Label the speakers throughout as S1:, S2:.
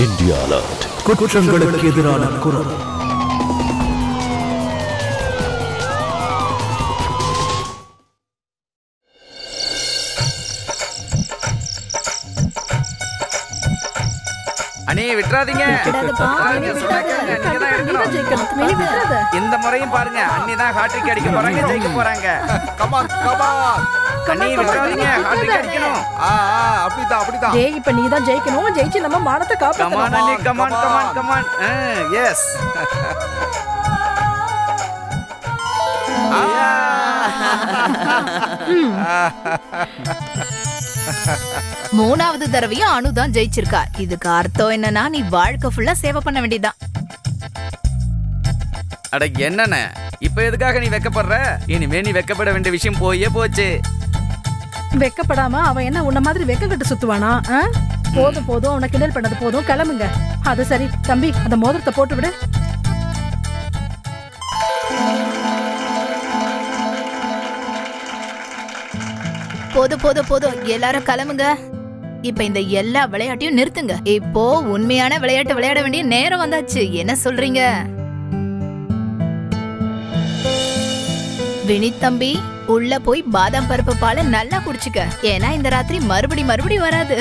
S1: India Alert. குற்றங்களுக்கு எதிரான குரல்.
S2: அண்ணே விட்டுறாதீங்க. இந்த முறையும் பாருங்க, அண்ணி தான் ஹாட்ரிக் அடிக்க போறாங்க, ஜெயிக்க போறாங்க.
S3: கமான் கமான்
S2: அண்ணி விட்டுறாதீங்க, ஹாட்ரிக் அடிக்கணும்.
S3: அப்படிதான்.
S4: டேய் இப்ப நீ தான் ஜெயிக்கணும், ஜெயிச்சு நம்ம மானத்தை காப்பாத்தணும்.
S2: கமான் அண்ணி, கமான் கமான் கமான். எஸ்.
S5: மூணாவது தடவையும் அனு தான் ஜெயிச்சிருக்கா. இதுக்கு அர்த்தம் என்னன்னா நீ வாழ்க்கை ஃபுல்லா சேவை பண்ண வேண்டியதுதான்.
S2: அட என்னண்ணே, இப்ப எதுக்காக நீ வெக்கப்படுற? இனிமே நீ வெக்கப்பட வேண்டிய விஷயம் போயே போச்சு.
S4: வெக்கப்படாம அவன் என்ன உன்ன மாதிரி வெக்க கட்டு சுத்துவானா? போதும் போதும், உனக்கு கிண்டல் பண்ணது போதும், கிளம்புங்க. அது சரி தம்பி, அந்த மோதிரத்தை போட்டு விடு.
S5: போதும் போதும் போதும், எல்லாரும் கிளம்புங்க. இப்ப இந்த எல்லா விளையாட்டையும் நிறுத்துங்க. இப்போ உண்மையான விளையாட்டு விளையாட வேண்டிய நேரம் வந்தாச்சு. என்ன சொல்றீங்க வினித் தம்பி? உள்ள போய் பாதாம் பருப்பு பாலை நல்லா குடிச்சுக்க. ஏன்னா இந்த ராத்திரி மறுபடி வராது.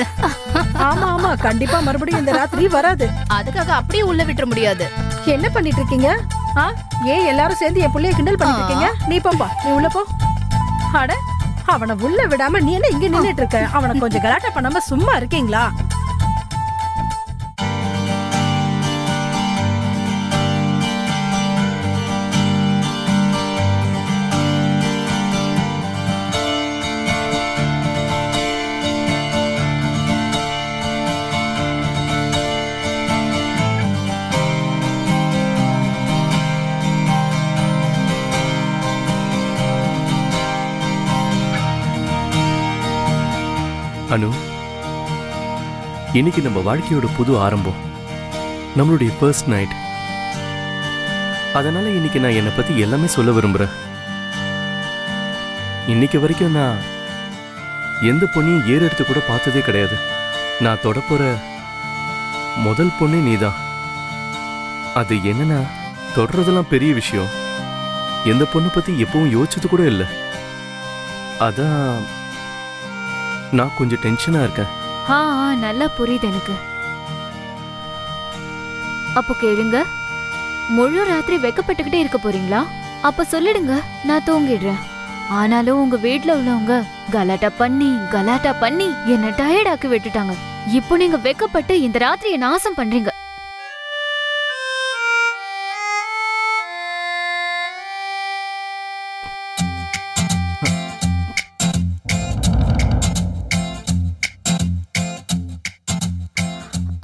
S4: ஆமா ஆமா, கண்டிப்பா மறுபடியும் இந்த ராத்திரி வராது.
S5: அதுக்காக அப்படியே உள்ள விட்டுற முடியாது.
S4: என்ன பண்ணிட்டு இருக்கீங்க? ஏன் எல்லாரும் சேர்ந்து என் புள்ளைய கிண்டல் பண்ணிட்டு இருக்கீங்க? நீ போம்பா, நீ உள்ள போ. அட, அவனை உள்ள விடாம நீ என்ன இங்க நின்னுட்டு இருக்க? அவனை கொஞ்சம் கலாட்டா பண்ணாம சும்மா இருக்கீங்களா?
S1: அனு, இன்னைக்கு நம்ம வாழ்க்கையோட புது ஆரம்பம், நம்மளுடைய ஃபர்ஸ்ட் நைட். அதனால இன்னைக்கு நான் என்னை பத்தி எல்லாமே சொல்ல விரும்புறேன். இன்னைக்கு வரைக்கும் நான் எந்த பொண்ணையும் ஏறெடுத்து கூட பார்த்ததே கிடையாது. நான் தொட போற முதல் பொண்ணே நீதான். அது என்னன்னா, தொடறதெல்லாம் பெரிய விஷயம். எந்த பொண்ணை பத்தி எப்பவும் யோசிச்சது கூட இல்லை. அதான் நான் கொஞ்சம் டென்ஷனா இருக்கேன்.
S6: நல்லா புரியுது எனக்கு. அப்போ கேளுங்க, முழு ராத்திரி வெக்கப்பட்டுக்கிட்டே இருக்க போறீங்களா? அப்ப சொல்லிடுங்க, நான் தூங்கிடுறேன். ஆனாலும் உங்க வீட்ல உள்ளவங்க கலாட்டா பண்ணி என்ன டயர்ட் ஆக்கி விட்டுட்டாங்க. இப்போ நீங்க வெக்கப்பட்டு இந்த ராத்திரியை நாசம் பண்றீங்க.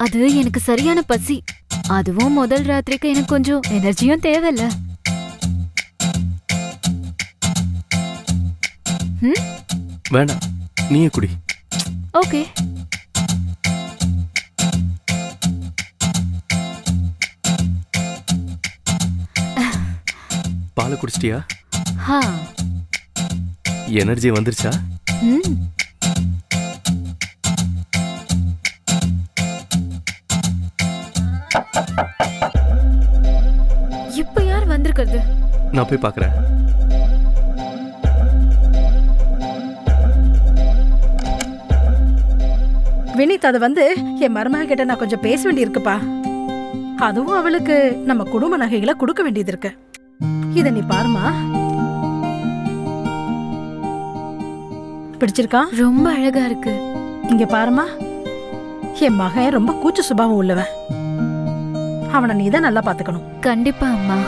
S6: அது எனக்கு சரியான பசி. அதுவும் முதல் ராத்திரிக்கு எனக்கு கொஞ்சம் எனர்ஜியும் தேவையில்ல.
S1: வேணாம், நீயே குடி.
S6: ஓகே.
S1: பாலை குடிச்சிட்டியா? எனர்ஜி வந்துருச்சா?
S6: இப்ப யார் வந்திருக்கிறது?
S1: நான் போய் பார்க்கறேன்.
S4: வினித், அது என் மருமக கிட்ட நான் கொஞ்சம் பேச வேண்டி இருக்குப்பா. அதுவும் அவளுக்கு நம்ம குடும்ப நகைகளை கொடுக்க வேண்டியது இருக்கு. இத நீ பாருமா. பிடிச்சிருக்கா?
S6: ரொம்ப அழகா இருக்கு.
S4: இங்க பாருமா, என் மகன் ரொம்ப கூச்ச சுபாவம் உள்ளவன். அவனை நீதான் நல்லா பாத்துக்கணும்.
S6: கண்டிப்பா அம்மா.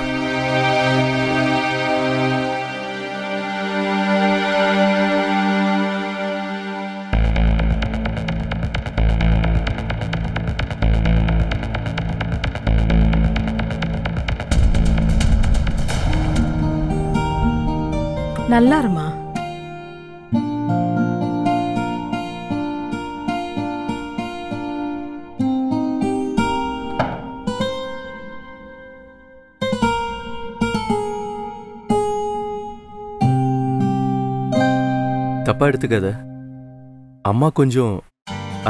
S4: நல்லா இருமா.
S1: தப்பா எடுத்துக்காத. அம்மா கொஞ்சம்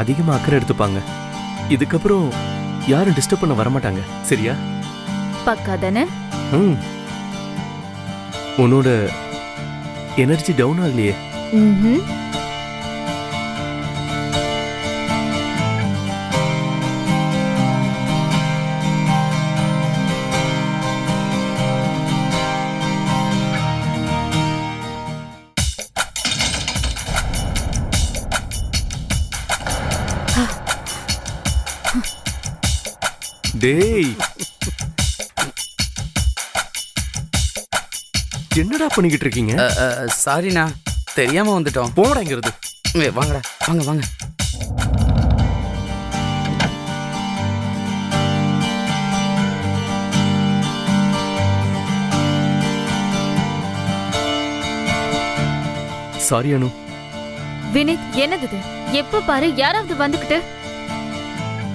S1: அதிகமா அக்கறை எடுத்துப்பாங்க. இதுக்கப்புறம் யாரும் டிஸ்டர்ப் பண்ண வரமாட்டாங்க. சரியா?
S6: பக்கா தானே?
S1: ம். உன்னோட எனர்ஜி டவுன் ஆகலையே.
S6: ம்ஹும்.
S1: டேய், என்னடா பண்ணிக்கிட்டு இருக்கீங்க?
S2: சாரிண்ணா, தெரியாம வந்துட்டோம்.
S1: போடாங்கிறது.
S2: வாங்கடா, வாங்க வாங்க.
S1: சாரி அனு.
S6: வினித், என்னது இது? எப்ப பாரு யாராவது வந்துகிட்டு.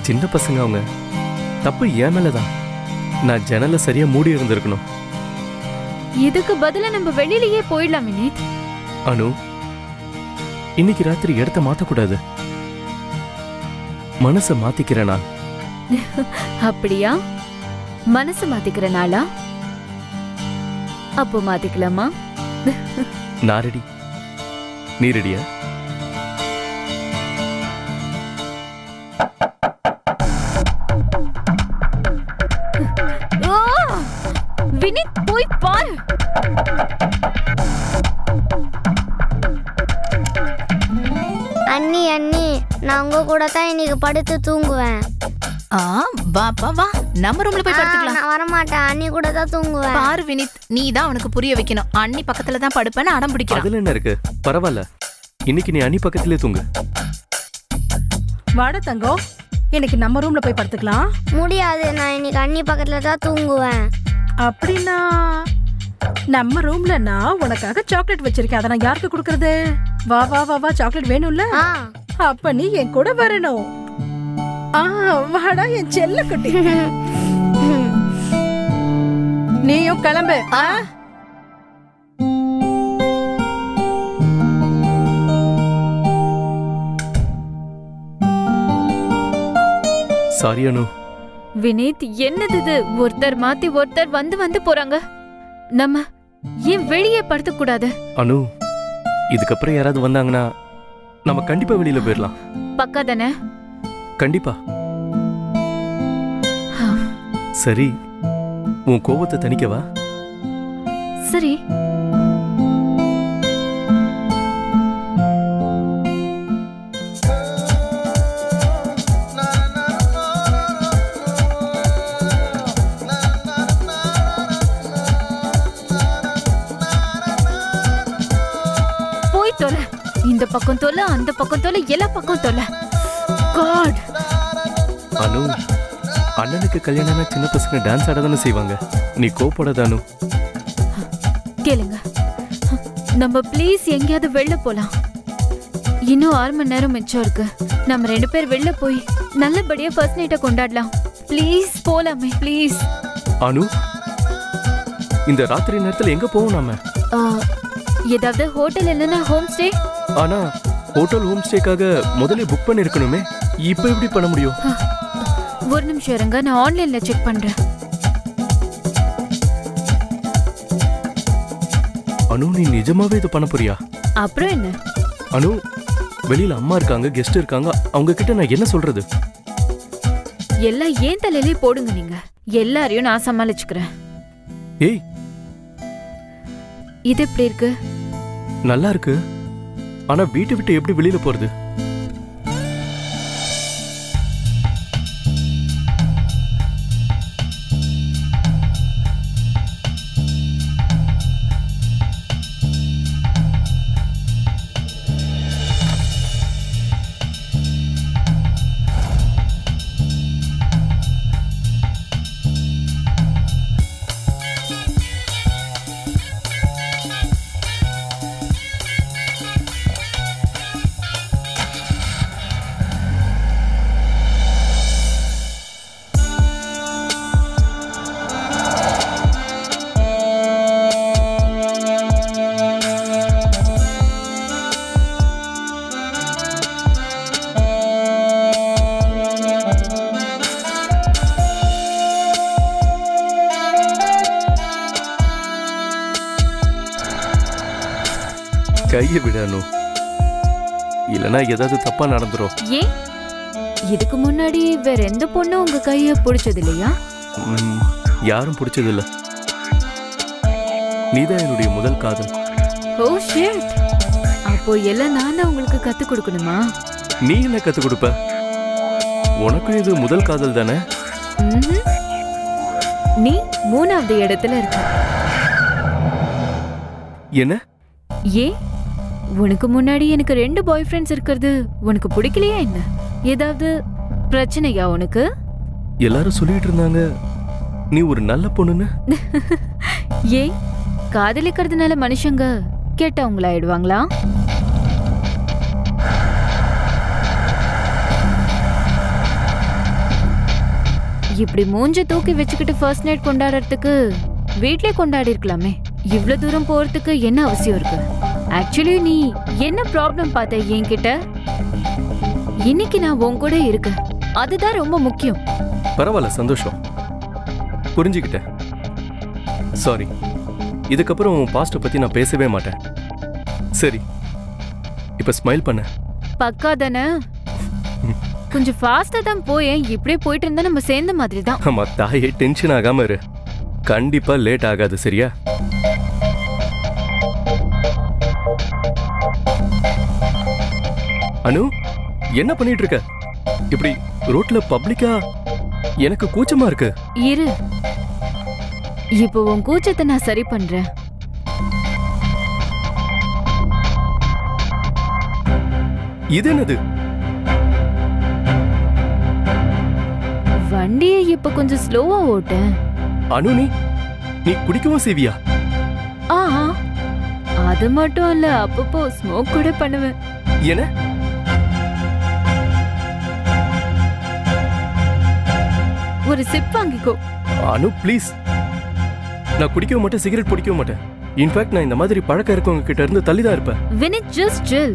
S1: சின்ன பசங்க அவங்க. தப்பு என் மேலதான். நான் ஜன்னல சரியா மூடி இருந்திருக்கணும்.
S6: இதுக்கு பதிலா நம்ம வெளியிலேயே போயிடலாம் வினித்.
S1: அனு, இன்னைக்கு ராத்திரி இடத்த மாத்தக்கூடாது. மனச மாத்திக்கிற நாள்.
S6: அப்படியா? மனசு மாத்திக்கிற நாளா? அப்போ மாத்திக்கலாமா?
S1: நான் ரெடி. நீ ரெடியா?
S6: வினித், போய் பாரு.
S7: அண்ணி அண்ணி, நான் உங்க கூட தான் இன்னைக்கு படுத்து தூங்குவேன்.
S5: வா வா, நம்ம ரூம்ல போய் படுத்துக்கலாம்.
S7: நான் வரமாட்டேன், அண்ணி கூட தான் தூங்குவேன்.
S5: பாரு வினித், நீ தான் அவனுக்கு புரிய வைக்கணும். அண்ணி பக்கத்துல தான் படுப்பேன்னு அடம் பிடிக்கிறான்.
S1: அதுல என்ன இருக்கு? பரவாயில்ல, இன்னைக்கு நீ அண்ணி பக்கத்திலே தூங்கு.
S4: வாட தங்கம், இன்னைக்கு நம்ம ரூம்ல போய் படுத்துக்கலாம்.
S7: முடியாது, நான் இன்னைக்கு அண்ணி பக்கத்துல தான் தூங்குவேன்.
S4: அப்படின்னா நம்ம ரூம்ல நான் உனக்காக சாக்லேட் வச்சிருக்கேன். அதை நான் யாருக்கு கொடுக்கறது? வா வா வா வா, சாக்லேட் வேணும்ல? அப்ப நீ என் கூட வரணும். வாடா என் செல்ல குட்டி. நீயும் கிளம்பு.
S1: சாரி அனு.
S6: வினித், என்னது இது? ஒருத்தர் மாத்தி ஒருத்தர் வந்து வந்து போறாங்க. நம்ம ஏன் வெளியே படுத்த கூடாது?
S1: அனு, இதுக்கப்புறம் யாராவது வந்தாங்கன்னா நம்ம கண்டிப்பா வெளியில போயிடலாம்.
S6: பக்கா தானே?
S1: கண்டிப்பா. சரி, உன் கோபத்தை தணிக்கவா?
S6: சரி. தொலை, இந்த பக்கம் தொலை, அந்த பக்கம் தொலை, எல்லா பக்கம் தொலை. காட்.
S1: அனு, அண்ணனுக்கு கல்யாணம்னா சின்ன பசங்க டான்ஸ் ஆட தானே செய்வாங்க. நீ கோபப்படாத அனு.
S6: கேளுங்க, நம்ம ப்ளீஸ் எங்கேயாவது வெளில போலாம். இன்னும் 6 மணி நேரம் மிச்சம் இருக்கு. நம்ம 2 பேர் வெளில போய் நல்லபடியா ஃபர்ஸ்ட் நைட்டை கொண்டாடலாம். ப்ளீஸ் போலாமே, ப்ளீஸ்.
S1: அனு, இந்த ராத்திரி நேரத்துல எங்க போவோம் நாம?
S6: ஏதாவது ஹோட்டல் இல்லைன்னா ஹோம் ஸ்டே.
S1: ஆனா ஹோட்டல் ஹோம் ஸ்டேக்காக முதல்ல புக் பண்ணிருக்கணுமே. இப்போ எப்படி பண்ண முடியும்?
S6: ஒரு நிமிஷம் இருங்க, நான் ஆன்லைன்ல செக் பண்றேன்.
S1: அனு, நீ நிஜமாவே இது பண்ண போறியா?
S6: அப்புறம் என்ன?
S1: அனு, வெளியில அம்மா இருக்காங்க, கெஸ்ட் இருக்காங்க, அவங்க கிட்ட நான் என்ன சொல்றது?
S6: எல்லாம் ஏன் தலையிலே போடுங்க. நீங்க எல்லாரையும் நான் சமாளிச்சுக்கிறேன்.
S1: ஏய்,
S6: இது எப்படி இருக்கு?
S1: நல்லா இருக்கு. ஆனா வீட்டை விட்டு எப்படி வெளியில போறது? கையை விடணும், இல்லனா ஏதாவது தப்பா நடந்துரும்.
S6: ஏன் இதுக்கு முன்னாடி வேற எந்த பொண்ணும் உங்க கைய பிடிச்சது இல்லையா?
S1: யாரும் பிடிச்சது இல்ல. நீதான் என்னுடைய முதல் காதல்.
S6: Oh shit. அப்போ எல்லாம் நான் தான் உங்களுக்கு கத்து கொடுக்கணுமா?
S1: நீ என்ன கத்து கொடுப்ப? உனக்கும் இது முதல் காதல் தானே?
S6: நீ 3வது இடத்துல இருக்க.
S1: என்ன?
S6: ஏன் உனக்கு முன்னாடி எனக்கு 2 பாய் ஃப்ரெண்ட்ஸ் இருக்கிறது உனக்கு பிடிக்கலையா என்ன? ஏதாவது பிரச்சனையா உனக்கு?
S1: எல்லாரும் சொல்லிட்டு இருந்தாங்க நீ ஒரு நல்ல பொண்ணுன்னு.
S6: ஏன் காதலிக்கிறதுனால மனுஷங்க கெட்டவங்களா ஆயிடுவாங்களா? இப்படி மூஞ்ச தூக்கி வச்சுக்கிட்டு ஃபர்ஸ்ட் நைட் கொண்டாடுறதுக்கு வீட்லயே கொண்டாடி இருக்கலாமே. இவ்வளவு தூரம் போறதுக்கு என்ன அவசியம் இருக்கு? ஆக்சுவலி நீ என்ன ப்ராப்ளம் பார்த்த என்கிட்ட? இன்னைக்கு நான் உன் கூட இருக்கேன், அதுதான் ரொம்ப முக்கியம்.
S1: பரவாயில்ல, சந்தோஷம், புரிஞ்சுக்கிட்டேன். சாரி, இதுக்கப்புறம் உன் பாஸ்ட பத்தி நான் பேசவே மாட்டேன். சரி, இப்ப ஸ்மைல் பண்ண.
S6: பக்கா தானே? கொஞ்சம் ஃபாஸ்டா தான் போயேன். இப்படியே போயிட்டு இருந்தா நம்ம சேர்ந்த மாதிரி தான்.
S1: ஆமா தாயே, டென்ஷன் ஆகாம இரு. கண்டிப்பா லேட் ஆகாது, சரியா? அனு, என்ன பண்ணிட்டு இருக்க? இப்படி ரோட்ல பப்ளிக்கா? எனக்கு கூச்சமா இருக்கு.
S6: இரு, இப்போ உன் கூச்சத்தை நான் சரி பண்றேன்.
S1: இது என்னது?
S6: வண்டியை இப்ப கொஞ்சம் ஸ்லோவா ஓட்டு.
S1: அனு, நீ குடிக்கவும் செய்வியா?
S6: அது மட்டும் இல்ல, அப்பப்போ ஸ்மோக் கூட பண்ணுவேன்.
S1: என்ன?
S6: ஒரு சிப் வாங்கிக்கோ.
S1: அனு ப்ளீஸ். நான் குடிக்கவும் மாட்டேன், சிகரெட் பிடிக்கவும் மாட்டேன். இன்ஃபேக்ட் நான் இந்த மாதிரி பழக்கம் இருக்கவங்க கிட்ட இருந்து தள்ளிதான் இருப்பேன்.
S6: Vineeth, just chill.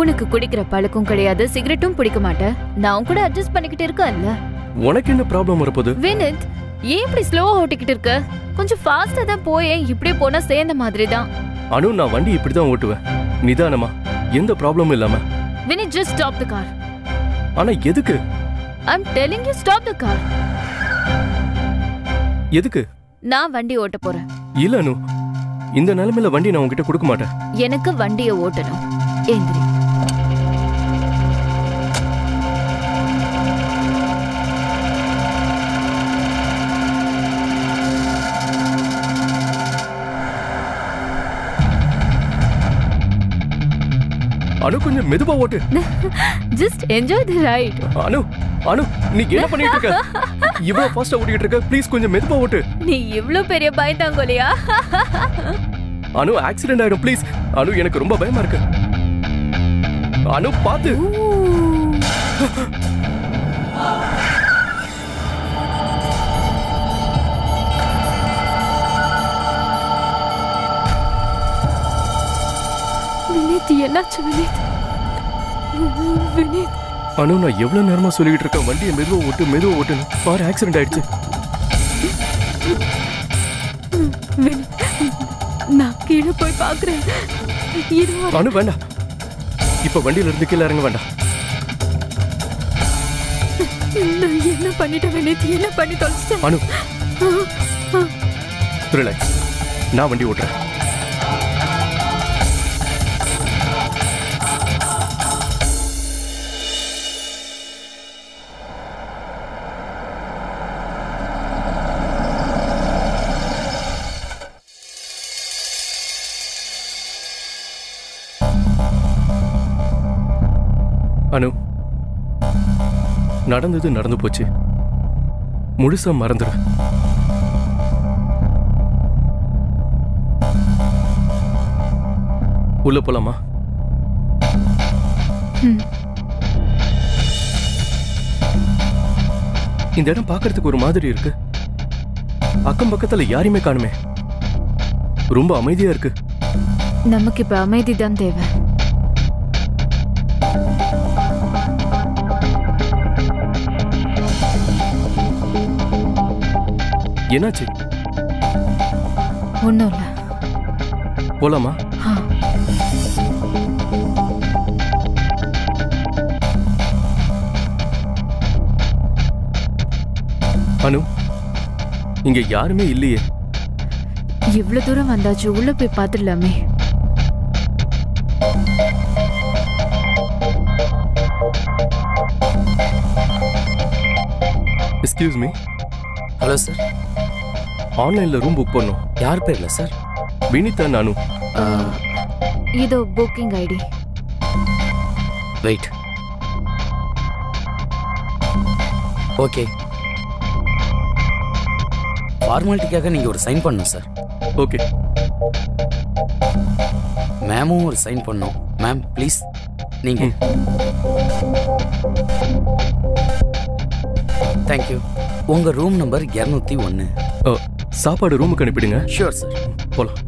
S6: உனக்கு குடிக்கிற பழக்கம் கிடையாது, சிகரெட்டும் பிடிக்க மாட்டேன். நான் கூட அட்ஜஸ்ட் பண்ணிக்கிட்டு இருக்கேன்ல.
S1: உனக்கு என்ன ப்ராப்ளம் வரப்போகுது?
S6: வினித், ஏன் இப்படி ஸ்லோவா ஓட்டிக்கிட்டு இருக்க? கொஞ்சம் ஃபாஸ்டா தான் போயேன். இப்படியே போனா சேர்ந்த மாதிரி தான்.
S1: அனு, நான் வண்டி இப்படிதான் ஓட்டுவேன், நிதானமா, எந்த ப்ராப்ளமும் இல்லாம.
S6: Vineet, just stop the car.
S1: ஆனா எதுக்கு?
S6: I'm telling you, stop the car.
S1: எதுக்கு?
S6: நான் வண்டி ஓட்ட போறேன்.
S1: இல்ல அனு, இந்த நிலைமையில வண்டி நான் உன்கிட்ட கொடுக்க மாட்டேன்.
S6: எனக்கு வண்டியை ஓட்டணும். எந்திரி.
S1: அனு, கொஞ்சம் மெதுவா ஓட்டு.
S6: Just enjoy the ride.
S1: அனு, நீ என்ன பண்ணிட்டு இருக்க? இவ்வளவு ஃபாஸ்டா ஓட்டிட்டு இருக்க, ப்ளீஸ் கொஞ்சம் மெதுவா ஓட்டு.
S6: நீ இவ்ளோ பெரிய பயந்தாங்கோலியா?
S1: அனு, ஆக்சிடென்ட் ஆயிடும் ப்ளீஸ். அனு, எனக்கு ரொம்ப பயமா இருக்கு. அனு, பாத்து.
S6: வினித், என்னாச்சு வினித்? வினித்.
S1: அனு, நான் எவ்வளவு நேரமா சொல்லிட்டு இருக்கேன் வண்டியை மெதுவா ஓட்டுன்னு. பாரு, ஆக்சிடென்ட் ஆயிடுச்சு.
S6: நான் கீழே போய் பாக்குறேன்.
S1: அனு, வேண்டாம், இப்ப வண்டியில இருந்து கீழே இறங்க வேண்டாம்.
S6: நான் என்ன பண்ணிட்டேன் வினித்? என்ன பண்ணி தொலைச்சிட்டேன்?
S1: அனு, ரிலாக்ஸ், நான் வண்டி ஓட்டுறேன். அனு, நடந்தது நடந்து போச்சு, முழுசா மறந்துடு. உள்ள போலாமா? இந்த இடம் பார்க்கறதுக்கு ஒரு மாதிரி இருக்கு. அக்கம் பக்கத்துல யாரையுமே காணுமே, ரொம்ப அமைதியா இருக்கு.
S6: நமக்கு இப்ப அமைதி தான் தேவை.
S1: என்னாச்சு?
S6: ஒண்ணும் இல்ல.
S1: போலாமா? அனு, இங்க யாருமே இல்லையே.
S6: இவ்ளோ தூரம் வந்தாச்சு, உள்ள போய் பாத்துடலாமே.
S1: Excuse me.
S2: Hello sir.
S1: ஆன்லைன்ல ரூம் புக் பண்ணோம்.
S2: யார் பேர்ல சார்?
S1: வினிதா நானு.
S6: இதோ புக்கிங் ஐடி.
S2: வெயிட். ஓகே. ஃபார்மாலிட்டிக்காக நீங்க ஒரு சைன் பண்ணணும் சார்.
S1: ஓகே.
S2: மேமும் ஒரு சைன் பண்ணணும். மேம் ப்ளீஸ் நீங்க. தேங்க்யூ. உங்க ரூம் நம்பர் 201.
S1: சாப்பாடு ரூமுக்கு அனுப்பிடுங்க.
S2: Sure sir.
S1: போலாம்.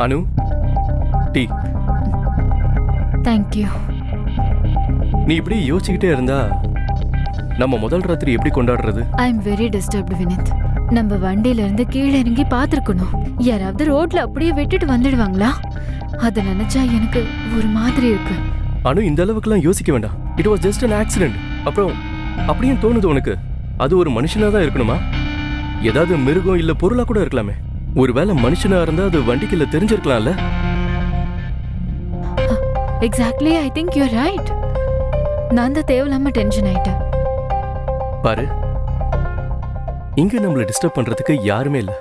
S1: அனு, டீ.
S6: தேங்க்யூ.
S1: நீ இப்படி யோசிச்சுக்கிட்டே இருந்தா நம்ம முதல் ராத்திரி எப்படி கொண்டாடுறது?
S6: I am very disturbed Vineeth. நம்ம வண்டியில இருந்து கீழே இறங்கி பாத்துருக்கணும். யாராவது ரோட்ல அப்படியே விட்டுட்டு வந்துடுவாங்களா? அதை நினைச்சா எனக்கு ஒரு மாதிரி இருக்கு.
S1: அனு, இந்த அளவுக்குலாம் யோசிக்க வேண்டாம். It was just an accident. அப்புறம் அப்படியே தோணுது உனக்கு அது ஒரு மனுஷனா தான் இருக்கணுமா? ஏதாவது மிருகம் இல்ல பொருளா கூட இருக்கலாமே. ஒருவேளை மனுஷனா இருந்தா அது வண்டிக்குள்ள தெரிஞ்சிருக்கலாம்ல.
S6: Exactly, I think you are right. நான் தான் தேவையில்லாம டென்ஷன் ஆயிட்டேன்.
S1: பாரு, இங்க நம்மள டிஸ்டர்ப் பண்றதுக்கு யாருமே இல்ல.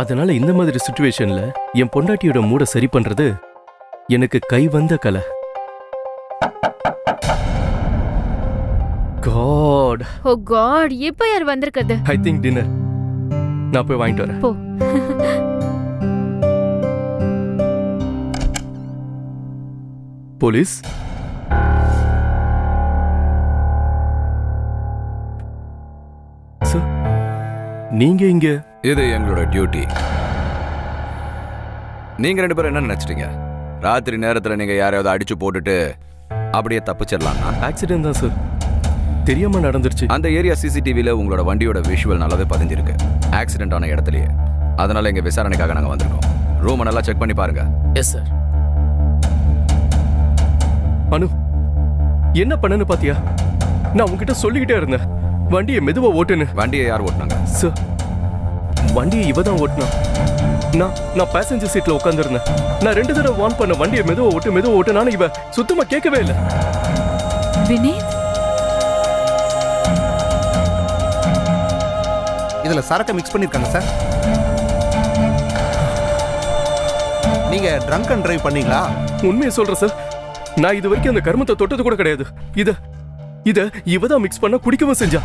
S1: அதனால இந்த மாதிரி சிச்சுவேஷன்ல என் பொண்டாட்டியோட மூட சரி பண்றது எனக்கு கை வந்த கலை. காட்.
S6: ஓ காட், எப்ப யார் வந்திருக்கிறது?
S1: I think dinner. நான் போய் வாங்கிட்டு வரேன்.
S6: போ.
S1: போலீஸ். சார், நீங்க இங்க?
S3: இது எங்களோட டியூட்டி. நீங்க ரெண்டு பேரும் என்ன நினைச்சிட்டீங்க? ராத்திரி நேரத்துல நீங்க யாரையாவது அடிச்சு போட்டுட்டு அப்படியே தப்பிச்சிடலாம்னா?
S1: ஆக்சிடென்ட் தான் சார், தெரியாம நடந்துருச்சு.
S3: அந்த ஏரியா சிசிடிவில உங்களோட வண்டியோட விஷுவல் நல்லாவே பதிஞ்சிருக்கு, ஆக்சிடென்ட் ஆன இடத்துலயே. அதனால எங்க விசாரணைக்காக நாங்க வந்திருக்கோம். ரூமை நல்லா செக் பண்ணி பாருங்க.
S2: Yes sir.
S1: அனு, என்ன பண்ணனு பாத்தியா? நான் உங்ககிட்ட சொல்லிக்கிட்டே இருந்தேன் வண்டியை மெதுவா ஓட்டுன்னு.
S3: வண்டியை யார் ஓட்டுனாங்க?
S1: சார், வண்டியை இவ தான் ஓட்டுனா. நான் பேசஞ்சர் சீட்ல உட்காந்துருந்தேன். நான் 2 தடவை வார்ன் பண்ண வண்டியை மெதுவா ஓட்டு. நானும் இவ சுத்தமா கேட்கவே இல்லை.
S6: வினீத்,
S8: இதுல சரக்கு மிக்ஸ் பண்ணிருக்காங்க சார். நீங்க ட்ரங்க் அண்ட் டிரைவ் பண்ணீங்களா?
S1: உண்மையை சொல்றேன் சார், நான் இது வரைக்கும் அந்த கர்மத்தை தொட்டது கூட கிடையாது. இத இவதான் மிக்ஸ் பண்ண குடிக்கவும் செஞ்சா.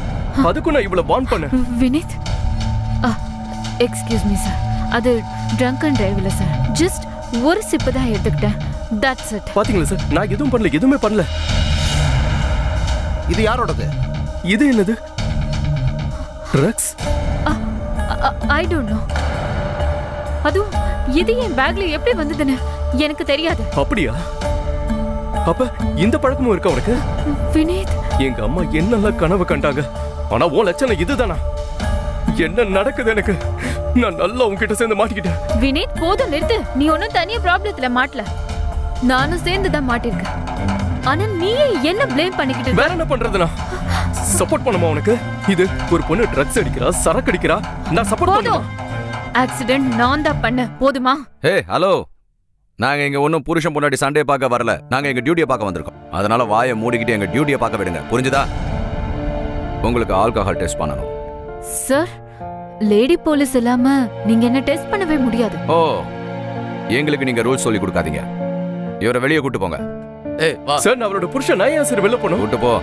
S1: அதுக்கும் நான் இவளை வார்ன் பண்ணேன்.
S6: வினீத், எக்ஸ்கியூஸ் மீ சார், அது ட்ரங்க் அண்ட் டிரைவ் இல்ல சார். ஜஸ்ட் ஒரு சிப்பு தான் எடுத்துக்கிட்டேன். That's it.
S1: பாத்தீங்களா சார், நான் எதுவுமே பண்ணல.
S8: இது யாரோடது?
S1: இது என்னது? ட்ரக்ஸ்?
S6: I don't know. அதுவும் இது என் பேக்ல எப்படி வந்ததுன்னு எனக்கு தெரியாது.
S1: அப்படியா? அப்ப இந்த பழக்கமும் இருக்கா உனக்கு?
S6: வினீத்,
S1: எங்க அம்மா என்னெல்லாம் கனவு கண்டாங்க. ஆனா உன் லட்சணம் இதுதானா? என்ன நடக்குது எனக்கு? நான் நல்லா உன்கிட்ட சேர்ந்து மாட்டிக்கிட்டேன்.
S6: வினீத், போதும் நிறுத்து. நீ ஒன்னும் தனியா ப்ராப்ளத்துல மாட்டல, நானும் சேர்ந்து தான் மாட்டிருக்கேன். ஆனா நீ என்ன ப்ளேம் பண்ணிக்கிட்டு?
S1: வேற என்ன பண்றதுனா? சப்போர்ட் பண்ணுமா உனக்கு? இது ஒரு பொண்ணு ட்ரக்ஸ் அடிக்கிறா, சரக்கு அடிக்கிறா, நான் சப்போர்ட் பண்ணுவேன்.
S6: ஆக்சிடென்ட் நான் தான் பண்ண, போதுமா?
S3: ஹே ஹலோ, நாங்க இங்க ஒன்னும் புருஷன் பொண்டாட்டி சண்டே பார்க்க வரல. நாங்க எங்க டியூட்டியை பார்க்க வந்திருக்கோம். அதனால வாயை மூடிக்கிட்டு எங்க டியூட்டியை பார்க்க விடுங்க, புரிஞ்சுதா? உங்களுக்கு ஆல்கஹால் டெஸ்ட் பண்ணணும்.
S6: சார், லேடி போலீஸ் இல்லாம நீங்க என்ன டெஸ்ட் பண்ணவே முடியாது.
S3: ஓ, எங்களுக்கு நீங்க ரூல்ஸ் சொல்லி கொடுக்காதீங்க. இவரை வெளியே கூட்டு போங்க.
S1: சார், நான் அவரோட புருஷன். நான் ஏன் சார் வெளில போகணும்?
S3: கூட்டு போ.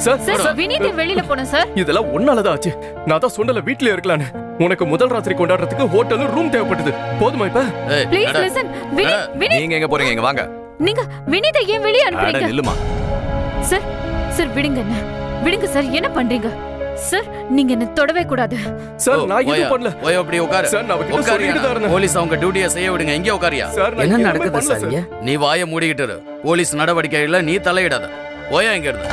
S6: சார், வினீத் வெளியில போனேன் சார்.
S1: இதெல்லாம் ஒன்னாலதான் ஆச்சு. நான் தான் சொன்னல வீட்லயே இருக்கலான்னு. உனக்கு முதல் ராத்திரி கொண்டாடுறதுக்கு ஹோட்டல்ல ரூம் தேவைப்பட்டது. போதுமா இப்ப?
S6: Please listen. வினீத்,
S3: நீங்க எங்க போறீங்க? இங்க வாங்க.
S6: நீங்க வினீதை ஏன் வெளிய அனுப்புறீங்க?
S3: நில்லுமா.
S6: சார் விடுங்க சார், என்ன பண்றீங்க? சார் நீங்க என்ன தொடவே கூடாது.
S1: சார் நான் எதுவும் பண்ணல.
S2: ஓய் அப்படி உட்காரு.
S1: சார் நான் அவகிட்ட சொல்லிட்டு தான் இருந்தேன்.
S2: போலீஸ் அவங்க டியூட்டியை செய்ய விடுங்க. இங்கே உட்காரியா? என்ன நடக்குது சார் இங்க? நீ வாயை மூடிக்கிட்டு இரு. போலீஸ் நடவடிக்கையில நீ தலையிடாத. ஓயா இங்க இருந்து.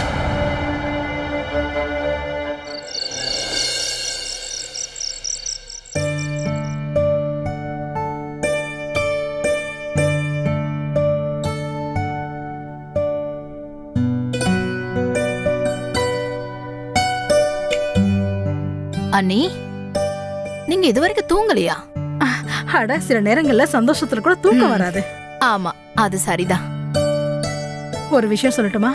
S5: அண்ணி நீங்க இதுவரைக்கும் தூங்கலையா?
S4: அட சில நேரங்கள்ல சந்தோஷத்துல கூட தூக்கம் வராது.
S5: ஆமா அது சரிதான்.
S4: ஒரு விஷயம் சொல்லட்டுமா?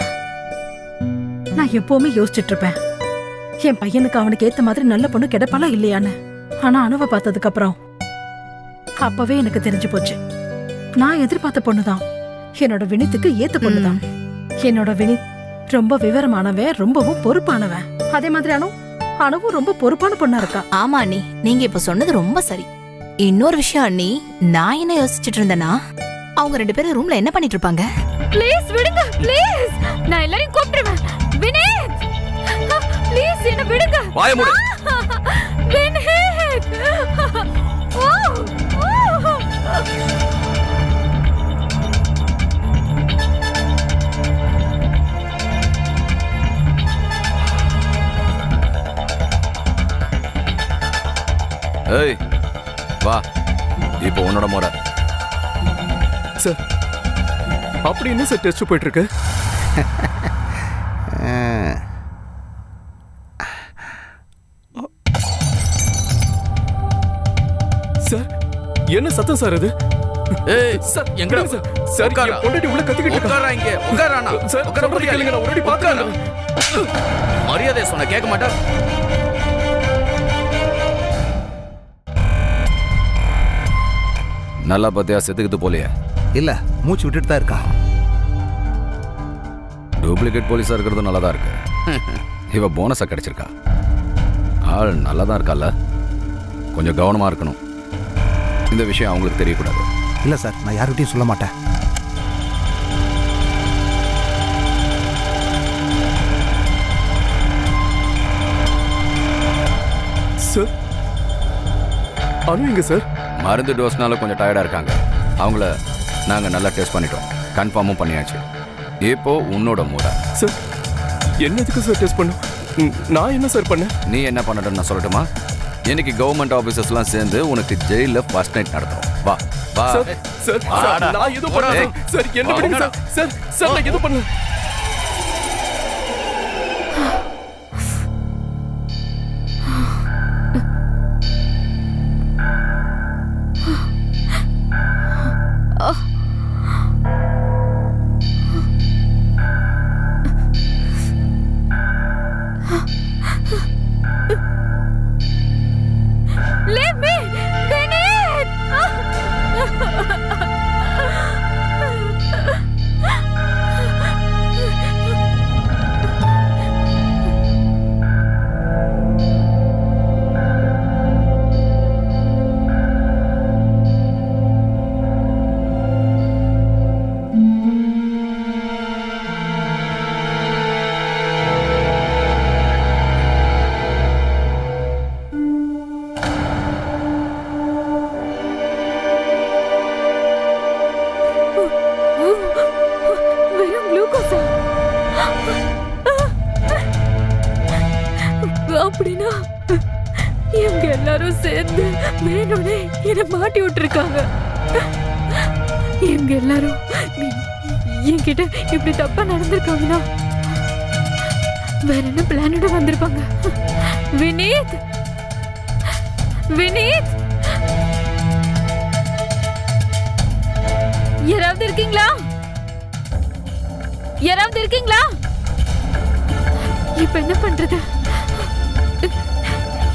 S4: நான் எப்பவுமே யோசிச்சுட்டு இருப்பேன் என் பையனுக்கு அவனுக்கு ஏத்த மாதிரி நல்ல பொண்ணு கிடைப்பாளா இல்லையான்னு. ஆனா அனுவ பார்த்ததுக்கு அப்புறம் அப்பவே எனக்கு தெரிஞ்சு போச்சு. நான் எதிர்பார்த்த பொண்ணுதான். என்னோட வினித்துக்கு ஏத்த பொண்ணுதான். என்னோட வினித் ரொம்ப விவரமானவன், ரொம்பவும் பொறுப்பானவன். அதே மாதிரி அனுவும் ரொம்ப பொறுப்பான பொண்ணா இருக்கா.
S5: ஆமா அண்ணி நீங்க இப்ப சொன்னது ரொம்ப சரி. இன்னொரு விஷயம் அண்ணி, நான் என்ன யோசிச்சுட்டு இருந்தேன்னா அவங்க 2 பேரும் ரூம்ல என்ன பண்ணிட்டு இருப்பாங்க?
S6: ப்ளீஸ் விடுங்க ப்ளீஸ். நான் எல்லாரையும் கூப்பிடுவேன். வினேத் ப்ளீஸ் என்ன விடுங்க.
S3: வாயை மூடு.
S6: வினேத்
S3: ஏய் வா, இப்போ உன்னோட முறை.
S1: சார் அப்படி என்ன சார் டெஸ்ட் போயிட்டு இருக்கு? சார் என்ன சத்தம் சார் அது?
S2: ஏய்
S1: சார்
S2: எங்கடா
S1: சார்? சார் என் பொண்டாட்டி உள்ள கத்திக்கிட்டு இருக்கா.
S2: உட்காரா இங்க. உட்காரானா?
S1: சார் உட்கார கேளுங்க, நான் ஒருடி பார்க்கறேன்.
S2: மரியாதை சொன்ன கேட்க மாட்டா?
S3: நல்லா பார்த்தியா செத்துக்கிட்டு போலையா?
S8: இல்ல மூச்சு விட்டுட்டு தான் இருக்கா.
S3: டூப்ளிகேட் போலீஸா இருக்கிறது நல்லா தான் இருக்கு. இவ போனஸா கிடைச்சிருக்கா. ஆள் நல்லா தான் இருக்கால. கொஞ்சம் கவனமா இருக்கணும். இந்த விஷயம் அவங்களுக்கு தெரியக்கூடாது.
S8: இல்ல சார் நான் யார்கிட்டயும் சொல்ல மாட்டேன்.
S1: சார் அனுங்க சார்
S3: மருந்து டோஸ்னால கொஞ்சம் டயர்டா இருக்காங்க. அவங்கள நாங்க நல்லா டெஸ்ட் பண்ணிட்டோம். கன்ஃபார்மும் பண்ணியாச்சு. இப்போ உன்னோட முறை.
S1: சார் என்னதுக்கு சார் டெஸ்ட் பண்ணும்? நான் என்ன சார் பண்ணேன்?
S3: நீ என்ன பண்ணட்டும் நான் சொல்லட்டுமா? இன்னைக்கு கவர்மெண்ட் ஆபீசர்ஸ்லாம் சேர்ந்து உனக்கு ஜெயில ஃபர்ஸ்ட் நைட் நடத்துறோம். வா வா.
S1: சார் நான் எதுவும் பண்ணல சார். என்ன பண்ணுங்க சார்? சார் சார் நான் எதுவும் பண்ணல.
S6: Leave me! Vineet! வெறும் குளுக்கோஸா? அப்படின்னா இவங்க எல்லாரும் சேர்ந்து வேணும்னே என்னை மாட்டி விட்டுருக்காங்க. இவங்க எல்லாரும் என்கிட்ட இப்படி தப்பா நடந்திருக்காங்கன்னா வேற என்ன பிளானோட வந்திருப்பாங்க. வினீத், வினீத், யாராவது இருக்கீங்களா? யாராவது இருக்கீங்களா? இப்ப என்ன பண்றது?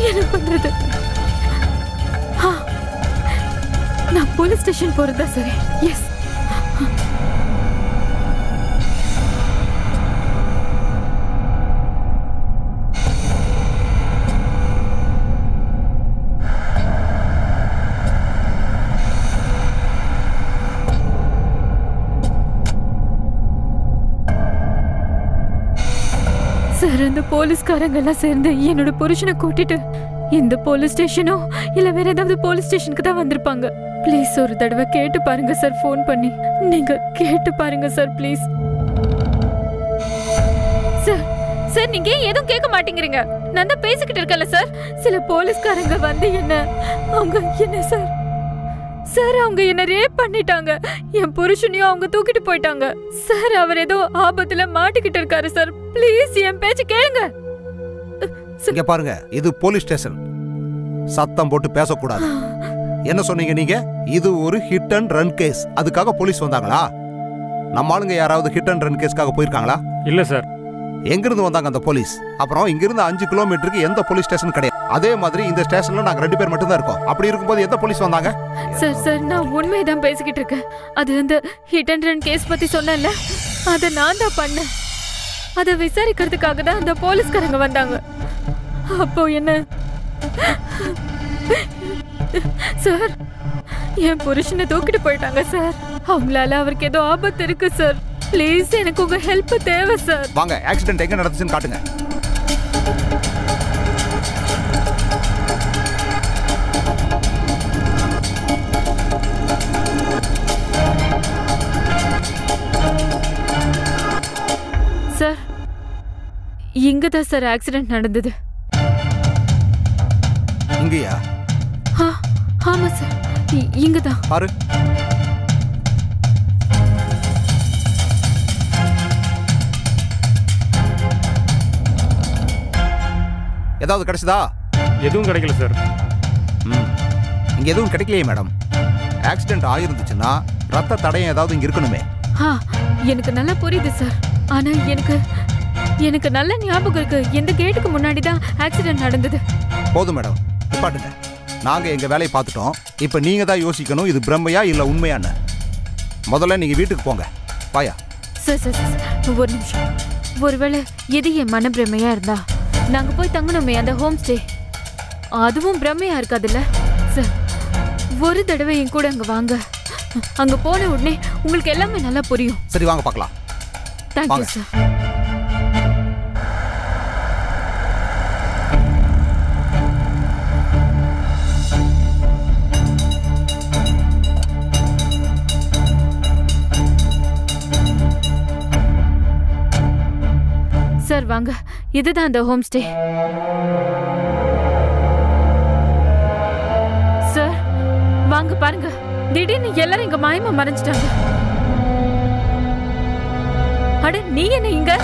S6: என்ன பண்றது? நான் போலீஸ் ஸ்டேஷன் போறதா சரி. எஸ். சார் அந்த போலீஸ்காரங்க எல்லாம் சேர்ந்து என்னோட புருஷனை கூட்டிட்டு இந்த போலீஸ் ஸ்டேஷனோ இல்ல வேற ஏதாவது போலீஸ் ஸ்டேஷனுக்கு தான் வந்திருப்பாங்க. ப்ளீஸ் ஒரு தடவை கேட்டு பாருங்க சார், ஃபோன் பண்ணி நீங்க கேட்டு பாருங்க சார் ப்ளீஸ். சார் சார் நீங்க எதுவும் கேட்க மாட்டேங்கிறீங்க. நான் தான் பேசிக்கிட்டு இருக்கல சார். சில போலீஸ்காரங்க வந்து அவங்க என்ன சார் சார் அவங்க என்ன ரேப் பண்ணிட்டாங்க. என் புருஷனையும் அவங்க தூக்கிட்டு போயிட்டாங்க சார். அவர் ஏதோ ஆபத்துல மாட்டிக்கிட்டு இருக்காரு சார். ப்ளீஸ் என் பேச்சு கேளுங்க.
S8: இங்க பாருங்க, இது போலீஸ் ஸ்டேஷன், சத்தம் போட்டு பேசக்கூடாது. என்ன சொன்னீங்க நீங்க? இது ஒரு ஹிட் அண்ட் ரன் கேஸ். அதுக்காக போலீஸ் வந்தாங்களா? நம்ம ஆளுங்க யாராவது ஹிட் அண்ட் ரன் கேஸ்க்காக போயிருக்காங்களா?
S9: இல்ல சார்.
S8: எங்கிருந்து வந்தாங்க அந்த போலீஸ்? அப்புறம் இங்கிருந்து 5 கிலோமீட்டருக்கு எந்த போலீஸ் ஸ்டேஷன் கிடையாது. அதே மாதிரி இந்த ஸ்டேஷன்ல நாங்க 2 பேர் மட்டும் தான் இருக்கோம். அப்படி இருக்கும்போது எந்த போலீஸ் வந்தாங்க?
S6: சார் சார் நான் உண்மைதான் பேசிக்கிட்டு இருக்கேன். அது அந்த ஹிட் அண்ட் ரன் கேஸ் பத்தி சொன்னேன்ல, அதை நான் தான் பண்ணேன். அதை விசாரிக்கிறதுக்காக தான் அந்த போலீஸ்காரங்க வந்தாங்க. அப்போ என்ன சார், என் புருஷனை தூக்கிட்டு போயிட்டாங்க சார். அவங்களால அவருக்கு ஏதோ ஆபத்து இருக்கு சார். ப்ளீஸ் எனக்கு உங்க ஹெல்ப் தேவை சார்.
S8: வாங்க, ஆக்சிடென்ட் எங்க நடந்துச்சுன்னு காட்டுங்க.
S6: சார் இங்கதான் சார் ஆக்சிடென்ட் நடந்தது.
S8: இங்கயா?
S6: ஆமா சார், இங்கதான்.
S8: பாரு. ஏதாவது கிடைச்சதா?
S9: எதுவும் கிடைக்கல சார்.
S8: இங்க எதுவும் கிடைக்கலையே மேடம். ஆக்சிடென்ட் ஆயிருந்துச்சுன்னா ரத்த தடயம் ஏதாவது இங்க இருக்கணுமே.
S6: எனக்கு நல்லா புரியுது சார். ஆனா எனக்கு நல்ல ஞாபகம் இருக்கு. எந்த கேட்டுக்கு முன்னாடி தான் ஆக்சிடென்ட் நடந்தது.
S8: போதும் மேடம், நிப்பாட்டுங்க. நாங்க எங்க வேலையை பார்த்துட்டோம். இப்ப நீங்க தான் யோசிக்கணும், இது பிரம்மையா இல்ல உண்மையான்னு. முதல்ல நீங்க வீட்டுக்கு போங்க. பாயா.
S6: சார் சார் சார் ஒரு நிமிஷம். ஒருவேளை எது என் மன பிரமையா இருந்தா நாங்க போய் தங்கணுமே அந்த ஹோம் ஸ்டே, அதுவும் பிரமையா இருக்காதுல்ல சார். ஒரு தடவை என் கூட அங்க வாங்க. அங்க போன உடனே உங்களுக்கு எல்லாமே நல்லா புரியும்.
S8: சரி வாங்க பார்க்கலாம்.
S6: Thank you sir. சார் வாங்க, இதுதான் அந்த ஹோம் ஸ்டே. சார் வாங்க பாருங்க, திடீர்னு எல்லாரும் இங்க மாயமா மறைஞ்சிட்டாங்க. அட நீ என்ன இங்க?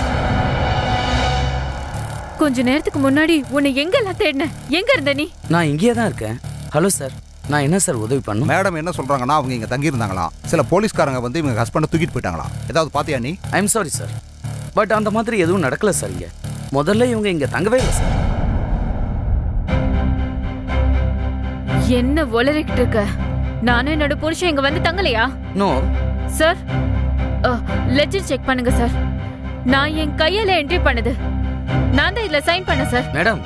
S6: கொஞ்ச நேரத்துக்கு முன்னாடி உன்னை எங்கெல்லாம் தேடின? எங்க இருந்த நீ?
S2: நான் இங்கேயே தான் இருக்கேன். ஹலோ சார், நான் என்ன சார் உதவி பண்ணணும்?
S8: மேடம் என்ன சொல்றாங்கன்னா அவங்க இங்க தங்கி இருந்தாங்களாம். சில போலீஸ்காரங்க வந்து இவங்க ஹஸ்பண்டை தூக்கிட்டு போயிட்டாங்களாம். ஏதாவது பாத்தியா நீ?
S2: I am sorry sir, but அந்த மாதிரி எதுவும் நடக்கல சார். இங்க முதல்ல இவங்க இங்க தங்கவே இல்லை சார்.
S6: என்ன உளறிக்கிட்டு இருக்க? நானும் என்னோட புருஷன் இங்க வந்து தங்கலையா?
S2: No
S6: sir. லெட்ஜர் செக் பண்ணுங்க சார். நான் என் கையால என்ட்ரி பண்ணது. நான் தான் இதுல சைன் பண்ண சார்.
S2: மேடம்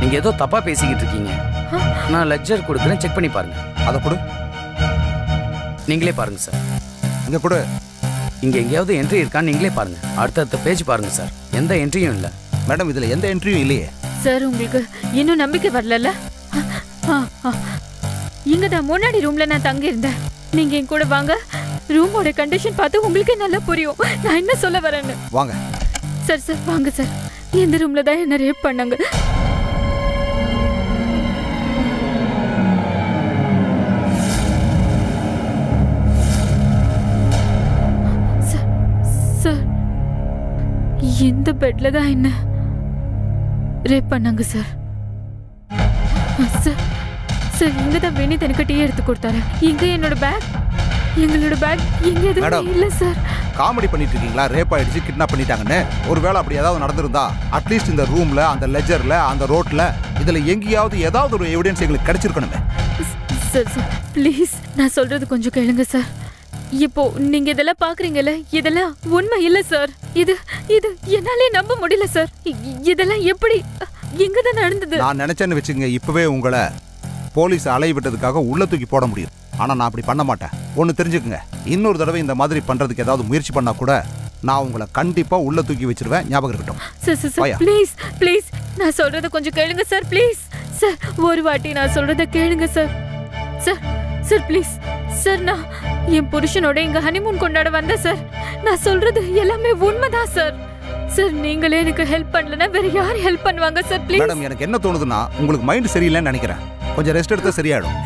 S2: நீங்க ஏதோ தப்பா பேசிக்கிட்டு இருக்கீங்க. நான் லெட்ஜர் கொடுக்குறேன், செக் பண்ணி பாருங்க.
S8: அதை கொடு.
S2: நீங்களே பாருங்க சார்.
S8: இங்க கொடு.
S2: இங்க எங்கேயாவது என்ட்ரி இருக்கான்னு நீங்களே பாருங்க. அடுத்த பேஜ் பாருங்க சார், எந்த என்ட்ரியும் இல்ல.
S8: மேடம் இதுல எந்த என்ட்ரியும் இல்லையே.
S6: சார் உங்களுக்கு இன்னும் நம்பிக்கை வரல? இங்கதான் முன்னாடி ரூம்ல நான் தங்கி இருந்தேன். நீங்க என் கூட வாங்க. ரூமோட கண்டிஷன் பார்த்து உங்களுக்கே நல்லா புரியும் நான் என்ன சொல்ல வரேன்னு.
S8: வாங்க
S6: சார். சார் வாங்க சார். இந்த ரூம்ல தான் என்ன ரேப் பண்ணாங்க. சார் இந்த பெட்ல தான் என்ன ரேப் பண்ணாங்க சார். சார் சார் இங்கதான் வினித் எனக்கு டீ எடுத்து கொடுத்தாரு. இங்க என்னோட பேக், எங்களோட பேக் இங்க எதுவும் இல்ல சார்.
S8: காமெடி பண்ணிட்டு இருக்கீங்களா? ரேப் ஆயிடுச்சு, கிட்னாப் பண்ணிட்டாங்கன்னு. ஒருவேளை அப்படி ஏதாவது நடந்திருந்தா அட்லீஸ்ட் இந்த ரூம்ல, அந்த லெஜர்ல, அந்த ரோட்ல இதுல எங்கேயாவது ஏதாவது ஒரு எவிடன்ஸ் எங்களுக்கு கிடைச்சிருக்கணுமே.
S6: சார் சார் ப்ளீஸ் நான் சொல்றது கொஞ்சம் கேளுங்க சார். இப்போ நீங்க இதெல்லாம் பாக்குறீங்கல்ல, இதெல்லாம் உண்மை இல்ல சார். இது என்னாலே நம்ப முடியல சார். இதெல்லாம் எப்படி எங்கதான் நடந்தது?
S8: நான் நினைச்சேன்னு வச்சுக்கோங்க, இப்பவே உங்களை போலீஸ் அலைய விட்டதுக்காக உள்ள தூக்கி போட முடியும். ஆனா நான் அப்படி பண்ண மாட்டேன். ஒன்னு தெரிஞ்சுக்குங்க, இன்னொரு தடவை இந்த மாதிரி பண்றதுக்கு ஏதாவது முயற்சி பண்ணா கூட நான் உங்களை கண்டிப்பா உள்ள தூக்கி வச்சிருவேன், ஞாபகம் இருக்கட்டும்.
S6: சார் ப்ளீஸ் ப்ளீஸ் நான் சொல்றத கொஞ்சம் கேளுங்க சார், ப்ளீஸ் சார். ஒரு வாட்டி நான் சொல்றத கேளுங்க sir. Sir sir please sir, நான் என் புருஷனோட இங்க ஹனிமூன் கொண்டாட வந்தேன் சார். நான் சொல்றது எல்லாமே உண்மைதான் சார். சார் நீங்களே எனக்கு ஹெல்ப் பண்ணலனா வேற யார் ஹெல்ப் பண்ணுவாங்க சார்? ப்ளீஸ்
S8: மேடம், எனக்கு என்ன தோணுதுன்னா உங்களுக்கு மைண்ட் சரியில்லைன்னு நினைக்கிறேன். கொஞ்சம் ரெஸ்ட் எடுத்தா சரியாயிடும்.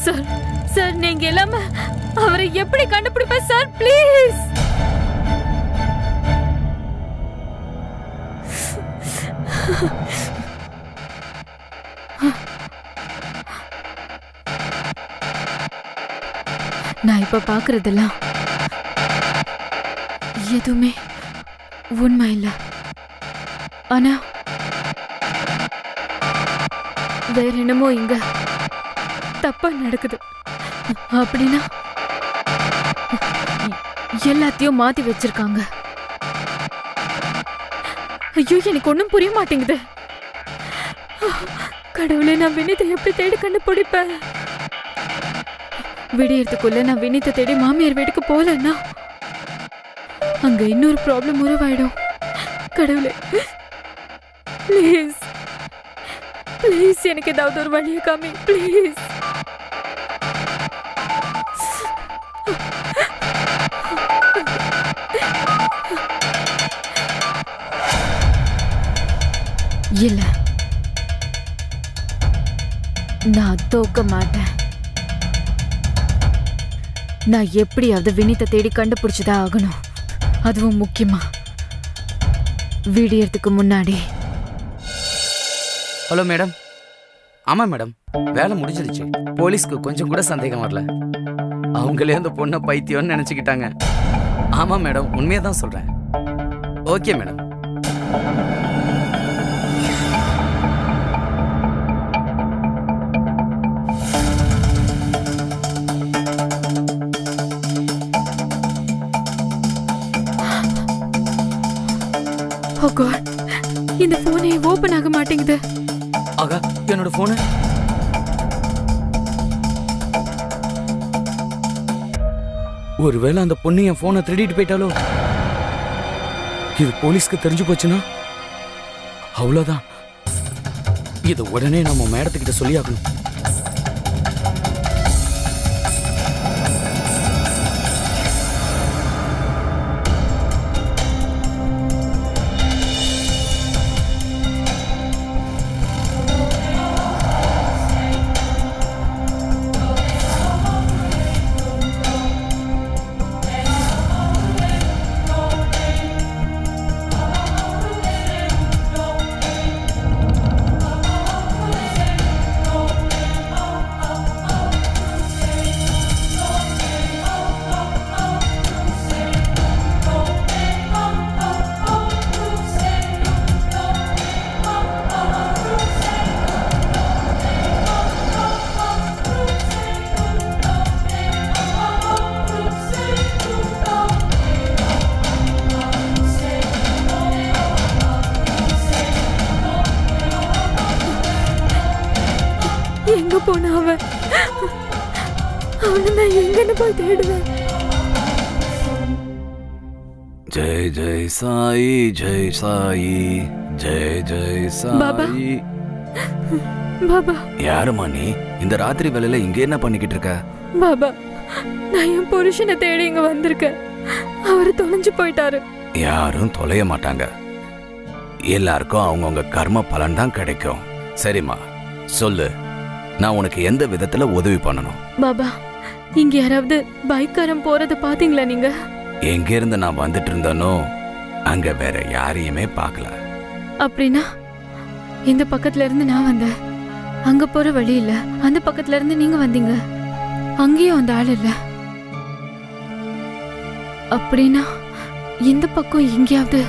S6: சார் சார் நீங்க எல்லாமே அவரை எப்படி கண்டுபிடிப்ப சார்? ப்ளீஸ் நான் இப்ப பாக்குறதெல்லாம் எதுவுமே உண்மை இல்ல. ஆனா வேற என்னமோ இங்க தப்பா நடக்குது. அப்படின்னா எல்லாத்தையும் மாத்தி வச்சிருக்காங்க. ஐயோ எனக்கு ஒண்ணும் புரிய மாட்டேங்குது. கடவுளே, நான் வினிதை எப்படி தேடி கண்டுபிடிப்பேன்? விடியறதுக்குள்ள நான் வினிதை தேடி மாமியார் வீட்டுக்கு போலன்னா அங்க இன்னொரு ப்ராப்ளம் உருவாயிடும். கடவுளே ப்ளீஸ் ப்ளீஸ் எனக்கு ஏதாவது ஒரு வழியை காமி ப்ளீஸ். இல்ல, நான் தோக்க மாட்டேன். நான் எப்படியாவது வினிதை தேடி கண்டுபிடிச்சுதான் ஆகணும். அதுவும் முக்கியமா விடியறதுக்கு முன்னாடி.
S2: Hello madam. ஆமா மேடம், வேலை முடிஞ்சிருச்சு. போலீஸ்க்கு கொஞ்சம் கூட சந்தேகம் வரல. அவங்களே அந்த பொண்ணை பைத்தியம்னு நினைச்சுக்கிட்டாங்க. ஆமா மேடம், உண்மையை தான் சொல்றேன். Okay madam.
S6: ஓ காட், இந்த போனே ஓபன் ஆக மாட்டேங்குது.
S2: ஆகா, என்னோட போனு. ஒருவேளை அந்த பொண்ணு என் போனை திருடிட்டு போயிட்டாலோ? இது போலீஸ்க்கு தெரிஞ்சு போச்சுன்னா அவ்வளவுதான். இது உடனே நம்ம மேடத்துக்கிட்ட சொல்லி ஆகணும்.
S6: எங்க போன அவன்? அவனை நான் எங்கன்னு போய் தேடுவேன்?
S3: ஜெய் ஜெய் சாயி, ஜெய் சாயி, ஜெய் ஜெய் சாயி.
S6: பாபா,
S3: யாருமா நீ? இந்த ராத்திரி வேலையில இங்க என்ன பண்ணிக்கிட்டு இருக்க?
S6: பாபா, நான் என் புருஷனை தேடி இங்க வந்திருக்கேன். அவரு தொலைஞ்சு போயிட்டாரு.
S3: யாரும் தொலைய மாட்டாங்க. எல்லாருக்கும் அவங்கவுங்க கர்ம பலன் தான் கிடைக்கும். சரிம்மா, சொல்லு, நான் உனக்கு எந்த விதத்துல உதவி பண்ணணும்?
S6: பாபா, இங்க யாராவது பைக்காரன் போறத பாத்தீங்களா நீங்க?
S3: எங்க இருந்து நான் வந்துட்டு இருந்தனோ அங்க வேற யாரையுமே பார்க்கல.
S6: அப்படின்னா இந்த பக்கத்துல இருந்து நான் வந்தேன். அங்க போற வழி இல்ல. அந்த பக்கத்துல இருந்து நீங்க வந்தீங்க. அங்கேயும் அந்த ஆள் இல்ல. அப்படின்னா இந்த பக்கம் எங்கேயாவது.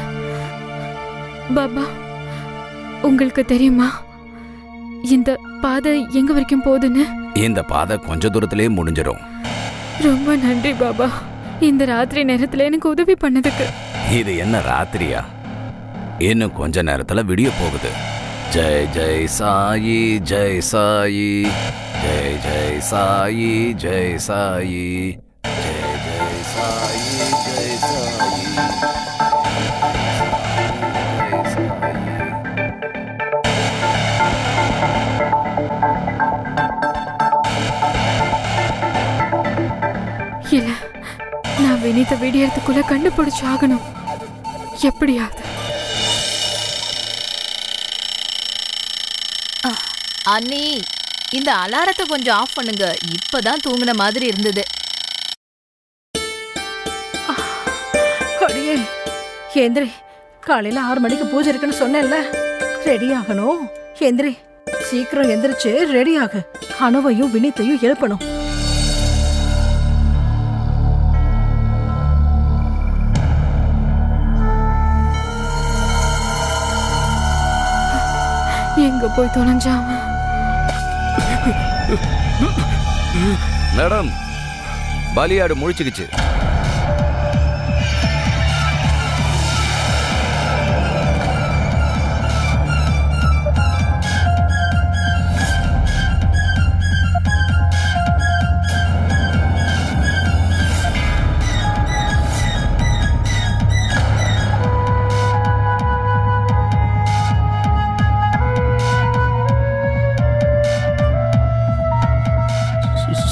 S6: பாபா, உங்களுக்கு தெரியுமா இந்த பாதை எங்க வரைக்கும் போகுதுன்னு?
S3: இந்த பாதை கொஞ்ச தூரத்திலே முடிஞ்சிடும்.
S6: ரொம்ப நன்றி பாபா, இந்த ராத்திரி நேரத்துல எனக்கு உதவி பண்ணதுக்கு.
S3: இது என்ன ராத்திரியா? இன்னும் கொஞ்ச நேரத்துல விடிய போகுது. ஜெய் ஜெய் சாயி, ஜெய் சாயி, ஜெய் ஜெய் சாயி, ஜெய் சாயி, ஜெய் ஜெய் சாயி, ஜெய்
S6: இல்ல, நான் வினீத விடியறதுக்குள்ள கண்டுபிடிச்சு ஆகணும். எப்படியாவது.
S5: அண்ணி, இந்த அலாரத்தை கொஞ்சம் ஆஃப் பண்ணுங்க. இப்பதான் தூங்குன மாதிரி இருந்தது.
S4: அடியே எந்திரி, காலையில 6 மணிக்கு பூஜை இருக்குன்னு சொன்னேன்ல, ரெடி ஆகணும். எந்திரி, சீக்கிரம் எந்திரிச்சு ரெடி ஆகு. அனுவையும் வினீத்தையும் எழுப்பணும்.
S6: எங்க போய் தொலைஞ்சாம?
S3: மேடம், பலியாடு முழிச்சுக்கிச்சு.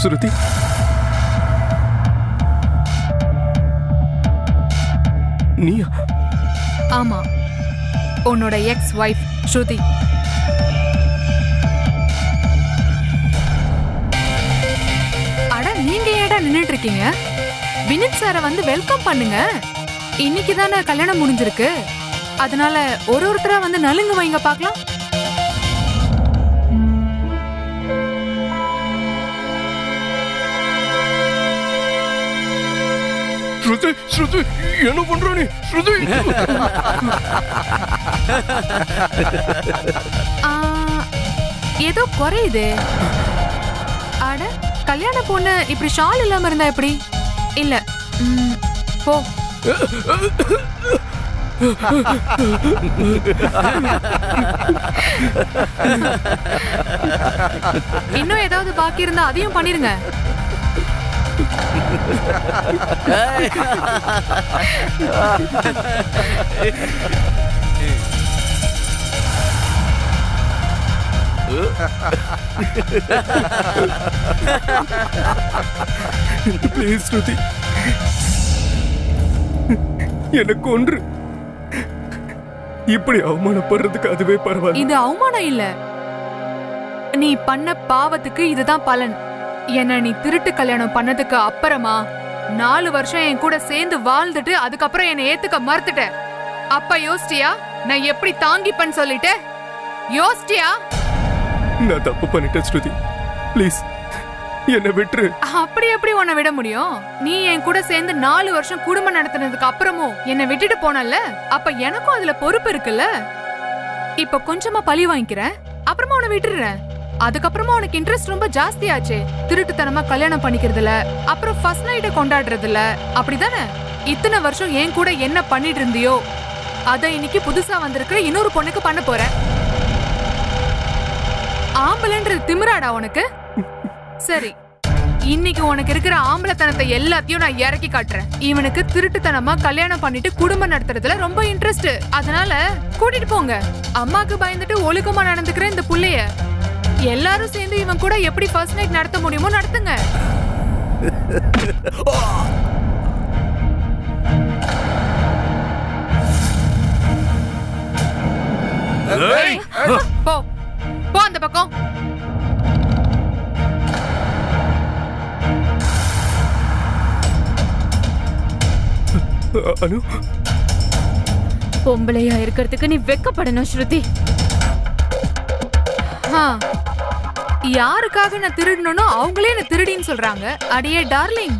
S1: ஸ்ருதி, நீயா?
S9: ஆமா, உன்னோட எக்ஸ் வைஃப் ஸ்ருதி. அட, நீங்க ஏடா நின்னுட்டு இருக்கீங்க? வினித் சார வந்து வெல்கம் பண்ணுங்க. இன்னைக்கு தானே கல்யாணம் முடிஞ்சிருக்கு. அதனால ஒருத்தரா வந்து நலுங்கு வைங்க பார்க்கலாம்.
S1: ஸ்ருதி, ஸ்ருதி, என்ன பண்ற நீ? ஸ்ருதி,
S9: ஏதோ குறையுது. அட, கல்யாண பொண்ணு இப்படி ஷால் இல்லாம இருந்தா எப்படி? இல்ல, போ. இன்னும் ஏதாவது பாக்கி இருந்தா அதையும் பண்ணிருங்க.
S1: ப்ளீஸ் ஸ்ருதி, எனக்கு ஒன்று. இப்படி அவமானப்படுறதுக்கு அதுவே பரவாயில்ல.
S9: இது அவமானம் இல்ல, நீ பண்ண பாவத்துக்கு இதுதான் பலன். என்ன நீ திருட்டு கல்யாணம் பண்ணதுக்கு அப்புறமா 4 வருஷம் என் கூட சேர்ந்து வாழ்ந்துட்டு அதுக்கப்புறம் என்னை ஏத்துக்க மறுத்துட்ட. அப்ப யோசிச்சியா நான் எப்படி தாங்கிப்பேன்னு சொல்லிட்டு? யோசிச்சியா?
S1: நான் தப்பு பண்ணிட்டேன் ஸ்ருதி, ப்ளீஸ் என்ன விட்டுரு.
S9: அப்படி எப்படி உன்னை விட முடியும்? நீ என் கூட சேர்ந்து 4 வருஷம் குடும்பம் நடத்தினதுக்கு அப்புறமும் என்னை விட்டுட்டு போனல, அப்ப எனக்கும் அதுல பொறுப்பு இருக்குல்ல. இப்ப கொஞ்சமா பழி வாங்கிக்கிறேன், அப்புறமா உன்னை விட்டுறேன். அதுக்கப்புறமா உனக்கு இன்ட்ரெஸ்ட் ரொம்ப ஜாஸ்தி ஆச்சு. திருட்டுத்தனமா கல்யாணம் பண்ணிக்கிறதுல, அப்புறம் ஃபர்ஸ்ட் நைட்டை கொண்டாடுறதுல, அப்படிதானே? இத்தனை வருஷம் என் கூட என்ன பண்ணிட்டு இருந்தியோ அத இன்னைக்கு புதுசா வந்திருக்கிற இன்னொரு பொண்ணுக்கு பண்ண போற. ஆம்பளைன்றது திமிராடா உனக்கு? சரி, இன்னைக்கு உனக்கு இருக்கிற ஆம்பளத்தனத்தை எல்லாத்தையும் நான் இறக்கி காட்டுறேன். இவனுக்கு திருட்டுத்தனமா கல்யாணம் பண்ணிட்டு குடும்பம் நடத்துறதுல ரொம்ப இன்ட்ரெஸ்ட். அதனால கூட்டிட்டு போங்க. அம்மாக்கு பயந்துட்டு ஒழுக்கமா நடந்துக்கிற இந்த புள்ளைய எல்லாரும் சேர்ந்து இவன் கூட எப்படி ஃபர்ஸ்ட் நைட் நடத்த முடியுமோ நடத்துங்க. போ போ அந்த பக்கம்.
S1: அனு,
S6: பொம்பளையா இருக்கிறதுக்கு நீ வெக்கப்படணும் ஸ்ருதி.
S9: யாருக்காக நான் திருடணும் அவங்களே என்ன திருடின்னு சொல்றாங்க. அடியே டார்லிங்,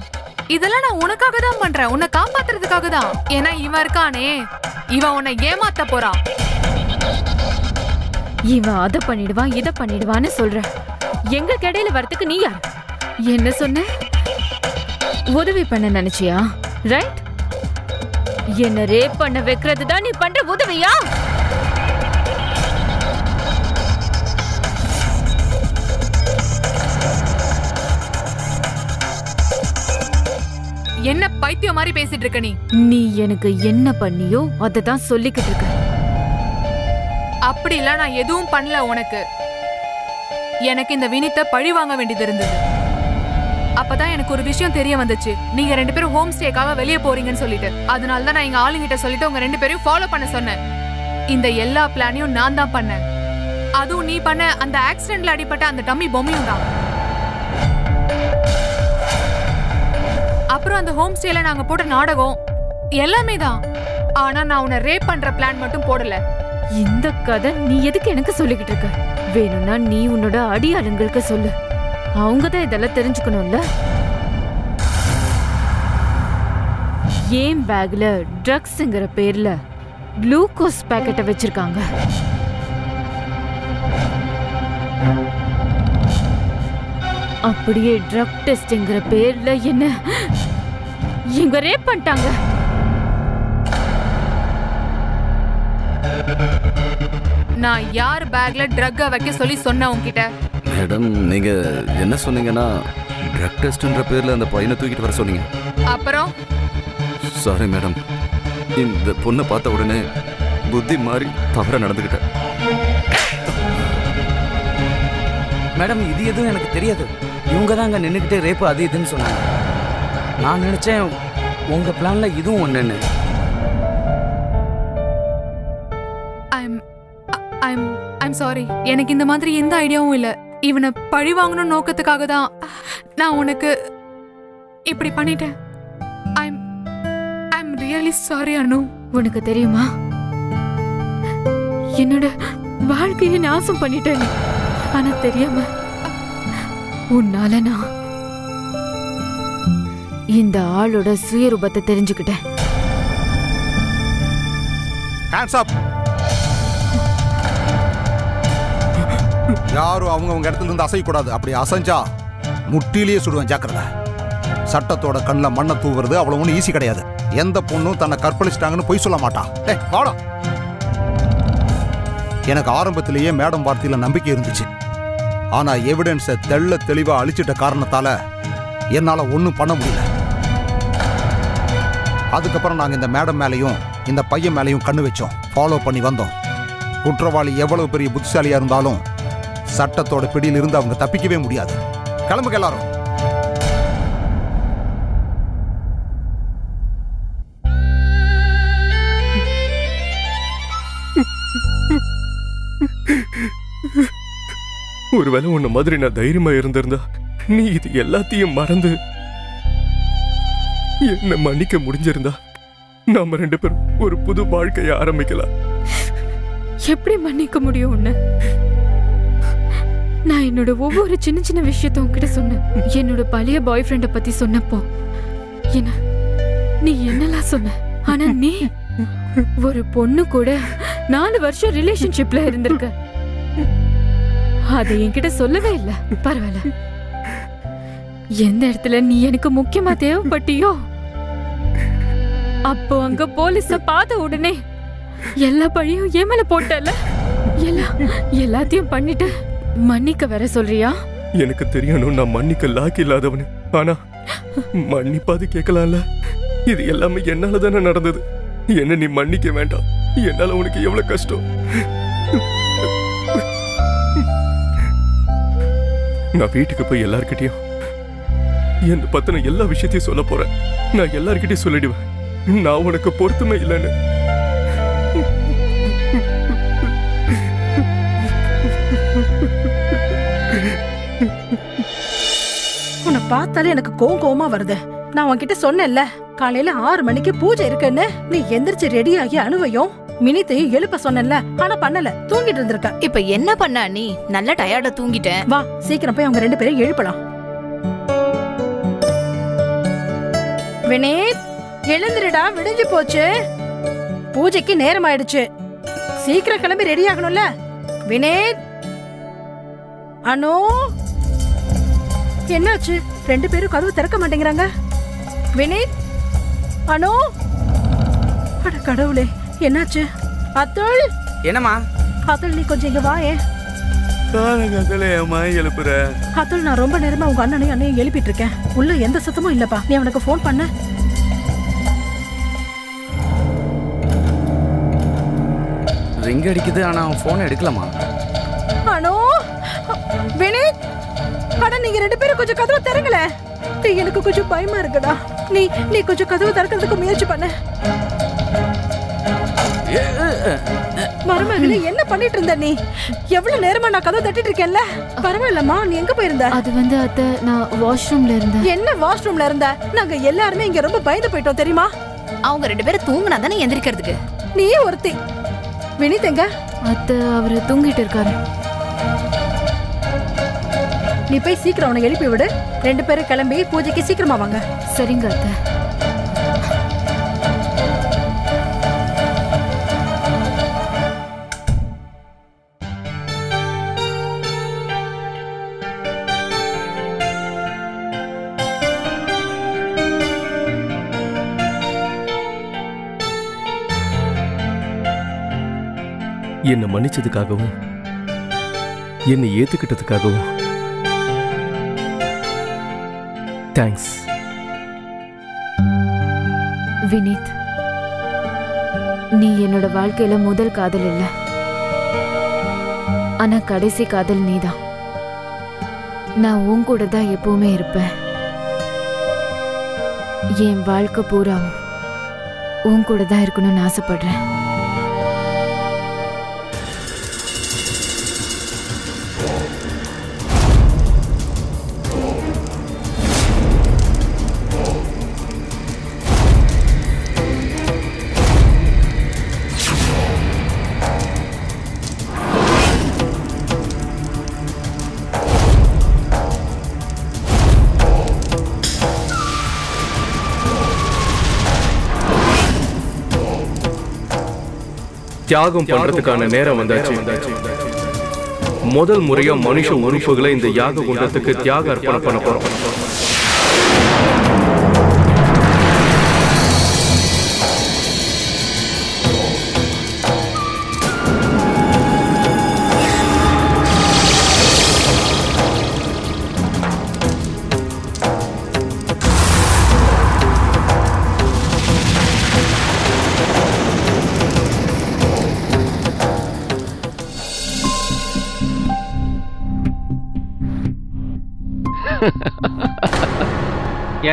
S9: இதெல்லாம் நான் உனக்காக தான் பண்றேன், உன்னை காப்பாத்துறதுக்காக தான். ஏன்னா இவன் இருக்கானே, இவன் உன்னை ஏமாத்த போறான்.
S6: இவன் அதை பண்ணிடுவான் இதை பண்ணிடுவான்னு சொல்ற. எங்க கடையில வரத்துக்கு நீ யார்? என்ன சொன்ன? உதவி பண்ண நினைச்சியா? ரைட்? என்ன ரேப் பண்ண வைக்கிறது தான் நீ பண்ற உதவியா?
S9: என்ன பைத்தியம் மாதிரி பேசிட்டு இருக்க நீ?
S6: நீ எனக்கு என்ன பண்ணியோ அதை தான் சொல்லிக்கிட்டு இருக்க.
S9: அப்படி இல்ல, நான் எதுவும் பண்ணல உனக்கு. எனக்கு இந்த வினித்தை பழி வாங்க வேண்டியது இருந்தது. அப்பதான் எனக்கு ஒரு விஷயம் தெரிய வந்துச்சு. நீங்க 2 பேரும் ஹோம் ஸ்டேக்காக வெளியே போறீங்கன்னு சொல்லிட்டு. அதனாலதான் நான் எங்க ஆளுங்கிட்ட சொல்லிட்டு உங்க 2 பேரையும் ஃபாலோ பண்ண சொன்னேன். இந்த எல்லா பிளானையும் நான் தான் பண்ணேன். அதுவும் நீ பண்ண அந்த ஆக்சிடென்ட்ல அடிபட்ட அந்த டம்மி பொம்மையும் தான். அப்புறம் அந்த ஹோம் ஸ்டேல நாங்க போட்ட நாடகம் எல்லாமே தான். ஆனா நான் உன்னை ரேப் பண்ற பிளான் மட்டும் போடல.
S6: இந்த கதை நீ எதுக்கு எனக்கு சொல்லிக்கிட்டு இருக்க? வேணும்னா நீ உன்னோட அடியாளுங்களுக்கு சொல்லு. அவங்க தான் இதெல்லாம் தெரிஞ்சுக்கணும்ல. ஏன் பேக்ல ட்ரக்ஸ்ங்கிற பேர்ல குளுக்கோஸ் பாக்கெட்டை வச்சிருக்காங்க. அப்படியே ட்ரக் டெஸ்ட்ங்கிற பேர்ல என்ன இங்க ரேப் பண்ணிட்டாங்க.
S9: நான் யார் பேக்ல ட்ரக்க வைக்க சொல்லி சொன்ன உன்கிட்ட?
S3: மேடம், நீங்க என்ன சொன்னீங்கன்னா ட்ரக் டெஸ்ட்ன்ற பேர்ல அந்த பையனை தூக்கிட்டு வர சொன்னீங்க.
S9: அப்புறம்
S3: சாரி மேடம், இந்த பொண்ணை பார்த்த உடனே புத்தி மாறி தவற நடந்துக்கிட்டேன்.
S2: மேடம், இது எதுவும் எனக்கு தெரியாது. இவங்க தான் அங்கே நின்றுக்கிட்டே ரேப்பு அது இதுன்னு சொன்னாங்க. நான் நினச்சேன் உங்கள் பிளானில் இதுவும் ஒன்றுன்னு.
S9: I'm sorry. எனக்கு இந்த மாதிரி எந்த ஐடியாவும் இல்ல. இவனை பழி வாங்கணும் நோக்கத்துக்காக தான் நான் உனக்கு இப்படி பண்ணிட்டேன். ஐம் ரியலி சாரி அனு.
S6: உனக்கு தெரியுமா, என்னோட வாழ்க்கையை நாசம் பண்ணிட்டேன். ஆனா தெரியாம உன்னால நான் இந்த ஆளோட சுயரூபத்தை தெரிஞ்சுக்கிட்டேன்.
S8: யாரும் அவங்க இடத்துல இருந்து அசையக்கூடாது. அப்படி அசைஞ்சா முட்டிலேயே சுடுவேன், ஜாக்கிரதை. சட்டத்தோட கண்ணில் மண்ணை தூவுறது அவ்வளவு ஒன்றும் ஈஸி கிடையாது. எந்த பொண்ணும் தன்னை கற்பழிச்சிட்டாங்கன்னு பொய் சொல்ல மாட்டா. வாடா. எனக்கு ஆரம்பத்திலேயே மேடம் வார்த்தையில நம்பிக்கை இருந்துச்சு. ஆனா எவிடன்ஸை தெள்ள தெளிவா அழிச்சிட்ட காரணத்தால என்னால ஒன்றும் பண்ண முடியல. அதுக்கப்புறம் நாங்க இந்த மேடம் மேலையும் இந்த பையன் மேலையும் கண்ணு வச்சோம், ஃபாலோ பண்ணி வந்தோம். குற்றவாளி எவ்வளவு பெரிய புத்திசாலியா இருந்தாலும் சட்டத்தோட பிடியில் இருந்து அவங்க தப்பிக்கவே முடியாது. கிளம்புங்க எல்லாரும்.
S1: ஒருவேளை உன்ன மாதிரி நான் தைரியமா இருந்திருந்தா நீ இது எல்லாத்தையும் மறந்து என்ன மன்னிக்க முடிஞ்சிருந்தா நாம 2 பேரும் ஒரு புது வாழ்க்கைய ஆரம்பிக்கலாம்.
S6: எப்படி மன்னிக்க முடியும் உன்னை? நான் என்னோட ஒவ்வொரு சின்ன சின்ன விஷயத்த உன்கிட்ட சொன்னேன். என்னோட பழைய பாய் ஃப்ரெண்ட பத்தி சொன்னப்போ என்ன நீ என்னெல்லாம் சொன்ன? ஆனா நீ ஒரு பொண்ணு கூட 4 வருஷம் ரிலேஷன்ஷிப்ல இருந்திருக்க. அதை என்கிட்ட சொல்லவே இல்லை. பரவாயில்ல. எந்த இடத்துல நீ எனக்கு முக்கியமா தேவைப்பட்டியோ அப்போ அங்க போலீஸ பார்த்த உடனே எல்லா பழியும் என் மேல போட்டல. எல்லாத்தையும் பண்ணிட்டு மன்னிக்க வர சொல்றியா?
S1: எனக்கு தெரியணும் நான் மன்னிக்க லாக்கி இல்லாதவனு. ஆனா மன்னிப்பாது கேட்கலாம்ல. இது எல்லாமே என்னால தானே நடந்தது. என்ன நீ மன்னிக்க வேண்டாம். என்னால உனக்கு எவ்வளவு கஷ்டம். நான் வீட்டுக்கு போய் எல்லார்கிட்டயும் என்ன பத்தின எல்லா விஷயத்தையும் சொல்ல போறேன். நான் எல்லார்கிட்டயும் சொல்லிடுவேன் நான் உனக்கு பொருத்தமே இல்லைன்னு.
S4: உன்னை பார்த்தாலே எனக்கு கோவமா வருது. நான் உன்கிட்ட சொன்னேன்ல காலையில 6 மணிக்கு பூஜை இருக்குன்னு. நீ எந்திரிச்சு ரெடி ஆகி அனுவையும் மினித்தையும் எழுப்ப சொன்னேன்ல, ஆனா பண்ணல, தூங்கிட்டு இருந்திருக்க.
S5: இப்ப என்ன பண்ண? நீ நல்ல டயர்டா தூங்கிட்டேன்.
S4: வா சீக்கிரம் போய் அவங்க 2 பேரும் எழுப்பலாம். வினீத் எழுந்திருடா, விடிஞ்சு போச்சு. பூஜைக்கு நேரம் ஆயிடுச்சு. சீக்கிரம் கிளம்பி ரெடி ஆகணும்ல. வினீத், அனு, என்னாச்சு? 2 பேரும் கதவு திறக்க மாட்டேங்கிறாங்க. வினீத், அனு, அட கடவுளே, என்னாச்சு? அத்துள்,
S2: என்னம்மா?
S4: அத்துள் நீ கொஞ்சம் இங்க வா.
S2: எழுப்புற
S4: அத்துள், நான் ரொம்ப நேரமா உங்க அண்ணனையும் அண்ணையும் எழுப்பிட்டு இருக்கேன். உள்ள எந்த சத்தமும் இல்லப்பா. நீ அவனுக்கு போன் பண்ண.
S2: ரிங் அடிக்குது, ஆனா அவன் போன் எடுக்கலாமா?
S4: அனோ வினித், அட நீங்க 2 பேரும் கொஞ்சம் கதவை திறங்களே. எனக்கு கொஞ்சம் பயமா இருக்குடா. நீ கொஞ்சம் கதவை திறக்கிறதுக்கு முயற்சி பண்ண. மருமகளே, என்ன பண்ணிட்டு இருந்த நீ? எவ்வளவு நேரமா நான் கதவை தட்டிட்டு இருக்கேன்ல. பரவாயில்லம்மா, நீ எங்க போயிருந்த?
S6: அது வந்து அத்தை, நான் வாஷ்ரூம்ல இருந்தேன்.
S4: என்ன வாஷ்ரூம்ல இருந்த? நாங்க எல்லாருமே இங்க ரொம்ப பயந்து போயிட்டோம் தெரியுமா?
S5: அவங்க 2 பேரும் தூங்குனா தானே எந்திரிக்கிறதுக்கு.
S4: நீ ஒருத்தி. வினித் எங்க?
S6: அத்தை, அவரு தூங்கிட்டு இருக்காரு.
S4: நீ போய் சீக்கிரம் அவனை எழுப்பி விடு. 2 பேரும் கிளம்பி பூஜைக்கு சீக்கிரமா வாங்க.
S6: சரிங்க அத்தை.
S1: என்னை மன்னிச்சதுக்காகவும் என்னை ஏத்துக்கிட்டதுக்காகவும் தேங்க்ஸ்.
S6: வினித், நீ என்னோட வாழ்க்கையில முதல் காதல் இல்ல, ஆனா கடைசி காதல் நீதான். நான் உன் கூட தான் எப்பவுமே இருப்பேன். என் வாழ்க்கை பூராவும் உன் கூட தான் இருக்கணும்னு ஆசைப்படுறேன்.
S1: தியாகம் பண்றதுக்கான நேரம் வந்தாச்சு. முதல் முறையா மனுஷ உறுப்புகளை இந்த யாக குண்டத்துக்கு தியாக அர்ப்பணம் பண்ண போறோம்.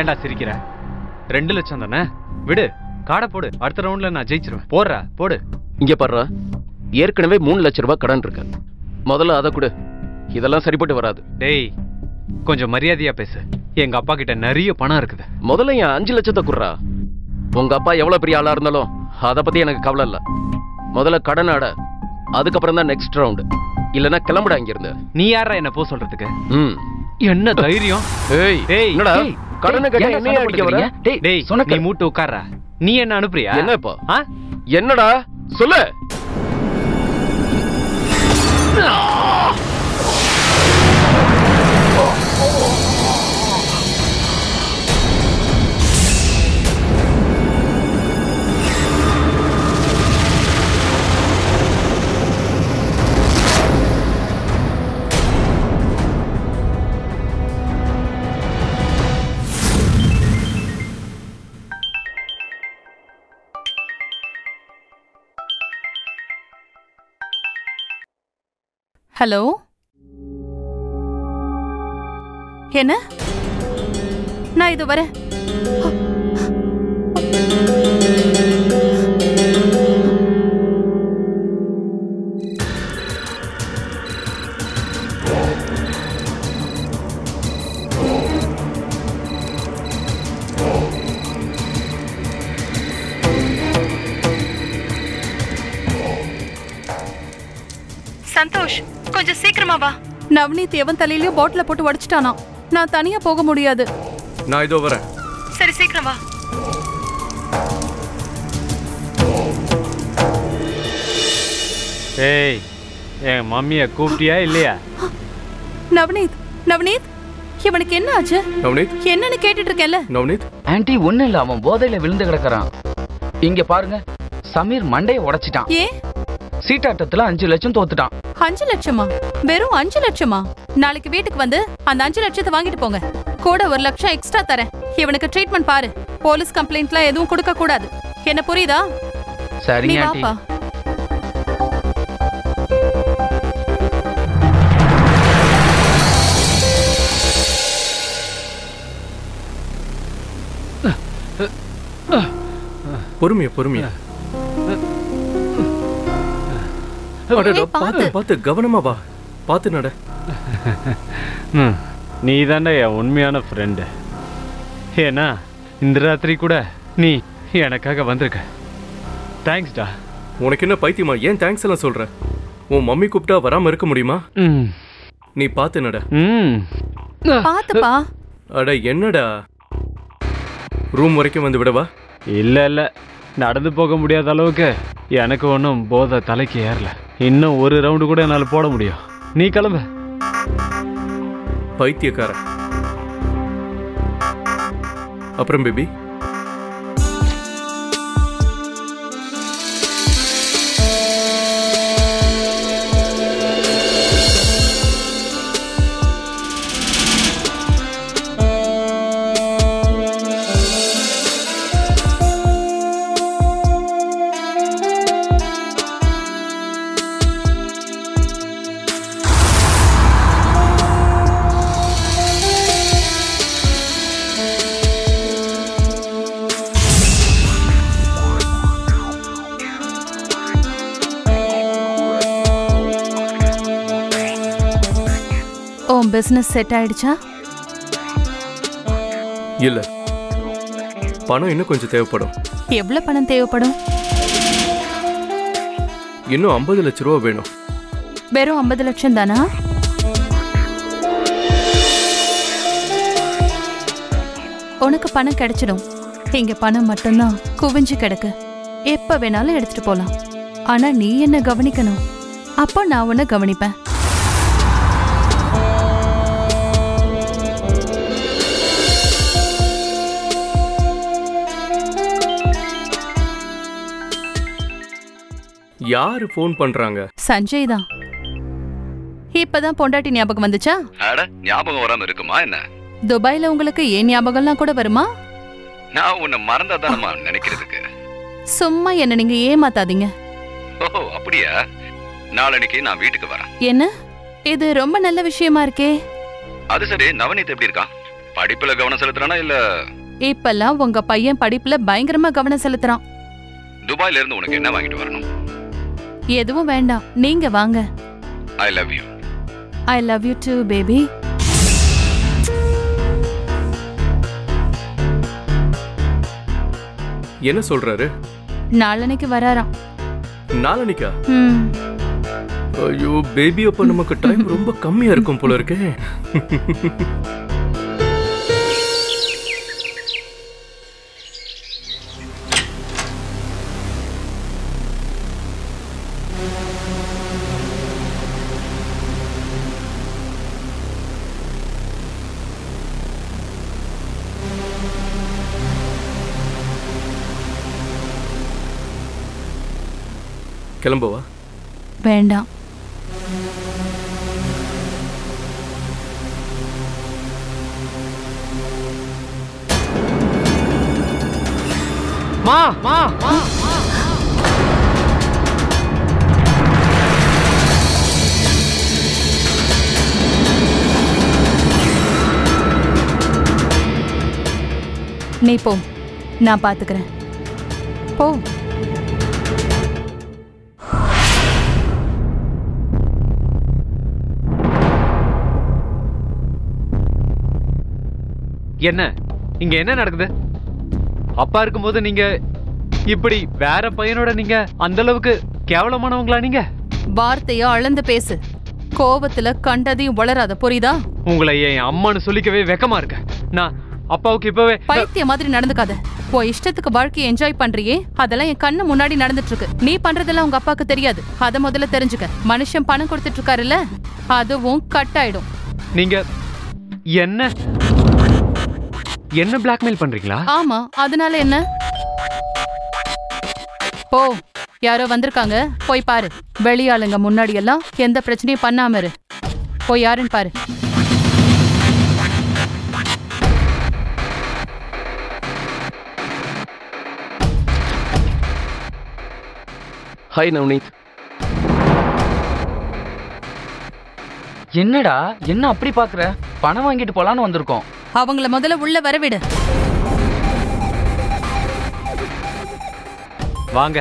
S10: ஏன்டா சிரிக்கிற? 2 லட்சம் தானே, விடு. காடை போடு, அடுத்த ரவுண்ட்ல நான் ஜெயிச்சிருவேன். போடுறா, போடு.
S11: இங்க பாடுறா, ஏற்கனவே 3 லட்சம் ரூபாய் கடன் இருக்கு. முதல்ல அதை கொடு. இதெல்லாம் சரிப்பட்டு வராது.
S10: டேய், கொஞ்சம் மரியாதையா பேசு. எங்க அப்பா கிட்ட நிறைய பணம் இருக்குது.
S11: முதல்ல என் 5 லட்சத்தை குடுறா. உங்க அப்பா எவ்வளவு பெரிய ஆளா இருந்தாலும் அதை பத்தி எனக்கு கவலை இல்ல. முதல்ல கடன் ஆட, அதுக்கப்புறம் தான் நெக்ஸ்ட் ரவுண்ட். இல்லனா கிளம்புடா இங்க இருந்து.
S10: நீ யாரா என்ன போ சொல்றதுக்கு? என்ன தைரியம்?
S11: ஏய், என்னடா கடனை கட்ட என்னைய அடிக்க வர?
S10: டேய், நீ மூட்டு உட்கார்றா. நீ என்ன அனுப்புறியா?
S11: என்ன இப்போ? என்னடா சொல்லு.
S12: ஹலோ, என்ன? நான் இது வரேன். சந்தோஷ், கொஞ்சம் சீக்கிரமா வா. நவனீத் எவன் தலையிலயும் பாட்டில போட்டு உடைச்சிட்டானா. நான் தனியா போக முடியாது.
S1: நான் இதோ வரேன்.
S12: சரி, சீக்கிரம் வா.
S10: ஏய், என் மம்மிய கூப்பிட்டியா இல்லையா?
S12: நவனீத், நவனீத், இவனுக்கு என்ன ஆச்சு?
S1: நவனீத்,
S12: என்னன்னு கேட்டுட்டு இருக்கேன்ல.
S1: நவனீத்
S2: ஆன்ட்டி, ஒண்ணு இல்ல, அவன் போதையில விழுந்து கிடக்குறான். இங்க பாருங்க, சமீர் மண்டையை உடைச்சிட்டான்.
S12: ஏன்?
S2: சீட்டாட்டத்துல 5 லட்சம் தோத்துட்டான்.
S12: 5 லட்சமா? வெறும் 5 லட்சமா? நாளைக்கு வீட்டுக்கு வந்து அந்த 5 லட்சத்தை வாங்கிட்டு போங்க. கூட 1 லட்சம் எக்ஸ்ட்ரா தரேன். இவனுக்கு ட்ரீட்மெண்ட் பாரு. போலீஸ் கம்ப்ளைண்ட்லாம் எதுவும் கொடுக்க கூடாது. என்ன புரியுதா?
S2: சரிங்க ஆண்டி.
S1: பொறுமையா பொறுமையா. பார்த்து பார்த்து கவனமா வா. பார்த்து நட.
S10: நீ தாண்டா என் உண்மையான ஃப்ரெண்டு. ஏன்னா இந்த ராத்திரி கூட நீ எனக்காக வந்திருக்க. தேங்க்ஸ்டா.
S1: உனக்கு என்ன பைத்தியமா? ஏன் தேங்க்ஸ் எல்லாம் சொல்ற? உன் மம்மி கூப்பிட்டா வராம இருக்க முடியுமா? நீ பார்த்து நட.
S12: பாத்துப்பா.
S1: அட என்னடா, ரூம் வரைக்கும் வந்து விடவா?
S10: இல்ல இல்ல, நடந்து போக முடியாத அளவுக்கு எனக்கு ஒன்றும் போதை தலைக்கு ஏறல. இன்னும் ஒரு ரவுண்டு கூட என்னால் போட முடியும். நீ கிளம்பு.
S1: பைத்தியக்கார. அப்புறம் பேபி,
S12: பிசினஸ் செட் ஆயிடுச்சா?
S1: இல்ல, பணம் இன்னும் கொஞ்சம் தேவைப்படும்.
S12: எவ்வளவு பணம் தேவைப்படும்?
S1: இன்னும் 50 லட்சம் ரூபா வேணும்.
S12: வெறும் 50 லட்சம் தானா? உனக்கு பணம் கிடைச்சிடும். இங்க பணம் மட்டும்தான் குவிஞ்சு கிடக்கு. எப்ப வேணாலும் எடுத்துட்டு போலாம். ஆனா நீ என்ன கவனிக்கணும். அப்போ நான் உன்னை கவனிப்பேன்.
S1: யாரு போன் பண்றாங்க?
S12: சஞ்சய் தான். இப்பதான் பொண்டாட்டி ஞாபகம் வந்துச்சா?
S3: அட, ஞாபகம் வராம இருக்குமா என்ன?
S12: துபாயில உங்களுக்கு ஏன் ஞாபகம்லாம் கூட வருமா?
S3: நான் உன்னை மறந்தாதானமா நினைக்கிறதுக்கு.
S12: சும்மா என்ன நீங்க ஏமாத்தாதீங்க.
S3: ஓ அப்படியா? நாளைக்கு நான் வீட்டுக்கு வரேன்.
S12: என்ன இது ரொம்ப நல்ல விஷயமா இருக்கே.
S3: அது சரி, நவநீத் எப்படி இருக்கான்? படிப்புல கவனம் செலுத்துறானா இல்ல?
S12: இப்பெல்லாம் உங்க பையன் படிப்புல பயங்கரமா கவனம் செலுத்துறான்.
S3: துபாயில இருந்து உனக்கு என்ன வாங்கிட்டு வரணும்?
S12: எதுவும் வேண்டாம், நீங்க வாங்க.
S3: I love you.
S12: I love you too, baby.
S1: என்ன சொல்றாரு?
S12: நாளனைக்கு வராராம்.
S1: நாளனைக்கா? ஐயோ பேபி, அப்ப நமக்கு டைம் ரொம்ப கம்மியா இருக்கும் போல இருக்கே. கிளம்புவா?
S12: வேண்டாம்.
S10: மா மா மா
S12: நீ போ, நான் பாத்துக்கிறேன். போ.
S10: என்ன இங்க என்ன நடக்குது? அப்பா இருக்கும்போது நீங்க இப்படி வேற பையனோட நீங்க அந்த அளவுக்கு கேவலமானவங்களா? நீங்க
S12: வார்த்தையா அளந்து பேசு. கோபத்துல கண்டதையும் வளராத, புரியுதா?
S10: உங்களை என் அம்மான்னு சொல்லிக்கவே வெக்கமா இருக்கு. நான் அப்பாவுக்கு இப்பவே
S12: பைத்திய மாதிரி நடந்துக்காத. உன் இஷ்டத்துக்கு வாழ்க்கையை என்ஜாய் பண்றியே, அதெல்லாம் என் கண்ணு முன்னாடி நடந்துட்டு இருக்கு. நீ பண்றதெல்லாம் உங்க அப்பாவுக்கு தெரியாது. அத முதல்ல தெரிஞ்சுக்க. மனுஷன் பணம் கொடுத்துட்டு இருக்காருல்ல, அதுவும் கட் ஆயிடும்.
S10: நீங்க என்ன பிளாக்மெயில் பண்றீங்களா?
S12: ஆமா, அதனால என்ன? போ, யாரோ வந்திருக்காங்க, போய் பாரு. வெளியாளுங்க முன்னாடி எல்லாம் எந்த பிரச்சனையும் பண்ணாம இரு. போய் யாருன்னு பாரு.
S11: ஹாய் நவ்னீத்.
S2: என்னடா என்ன அப்படி பாக்குற? பணம் வாங்கிட்டு போலான்னு வந்திருக்கோம்.
S12: அவங்கள முதல்ல உள்ள வரவிடு.
S10: வாங்க.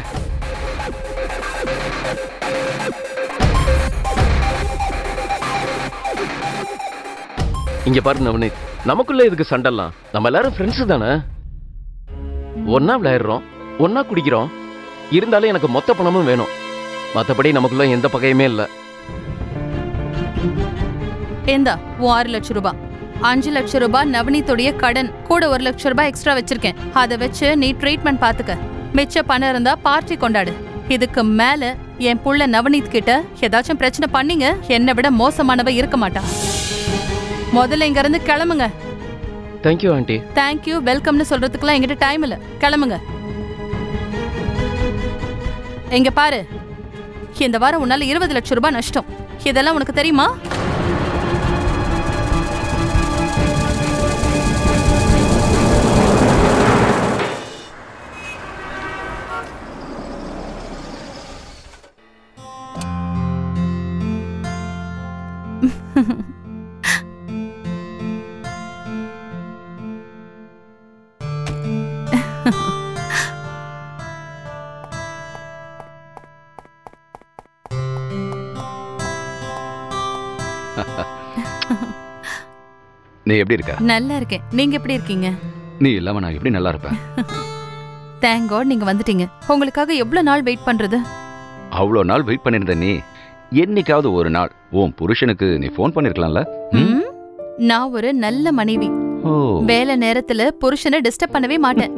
S11: இங்க பாரு நவனீத், நமக்குள்ள இதுக்கு சண்டெல்லாம்? நம்ம எல்லாரும் ஃப்ரெண்ட்ஸ் தானே. ஒன்னா விளையாடுறோம், ஒன்னா குடிக்கிறோம். இருந்தாலும் எனக்கு மொத்த பணமும் வேணும். மற்றபடி நமக்குள்ள எந்த பகையுமே இல்லை.
S12: ஏந்தா உன் 6 லட்சம் ரூபாய், 5 லட்சம் ரூபாய் நவனீத்துடைய கடன், கூட 1 லட்சம் ரூபாய் எக்ஸ்ட்ரா வச்சிருக்கேன். அதை வச்சு நீ ட்ரீட்மெண்ட் பாத்துக்க. மிச்ச பணம் இருந்தா பார்ட்டி கொண்டாடு. இதுக்கு மேல என் புள்ள நவனீத் கிட்ட ஏதாச்சும் பிரச்சனை பண்ணீங்க, என்னை விட மோசமானவ இருக்க மாட்டா. முதல்ல இங்க இருந்து கிளம்புங்க.
S11: Thank you aunty.
S12: தேங்க்யூ வெல்கம்னு சொல்றதுக்குலாம் என்கிட்ட டைம் இல்ல. கிளம்புங்க. எங்க பாரு, இந்த வாரம் உன்னால 20 லட்சம் ரூபாய் நஷ்டம். இதெல்லாம் உனக்கு தெரியுமா?
S3: நீ எப்படி இருக்க?
S12: நல்லா இருக்கேன். நீங்க எப்படி இருக்கீங்க?
S3: நீ இல்லாம நான் எப்படி நல்லா இருப்பேன்?
S12: தேங்க் காட் நீங்க வந்துட்டீங்க. உங்களுக்காக எவ்வளவு நாள் வெயிட் பண்றது?
S3: அவ்வளோ நாள் வெயிட் பண்ணிருந்த நீ என்னைக்காவது ஒரு நாள் உன் புருஷனுக்கு நீ ஃபோன் பண்ணிருக்கலாம்ல?
S12: நான் ஒரு நல்ல மனைவி. வேலை நேரத்துல புருஷனை டிஸ்டர்ப் பண்ணவே மாட்டேன்.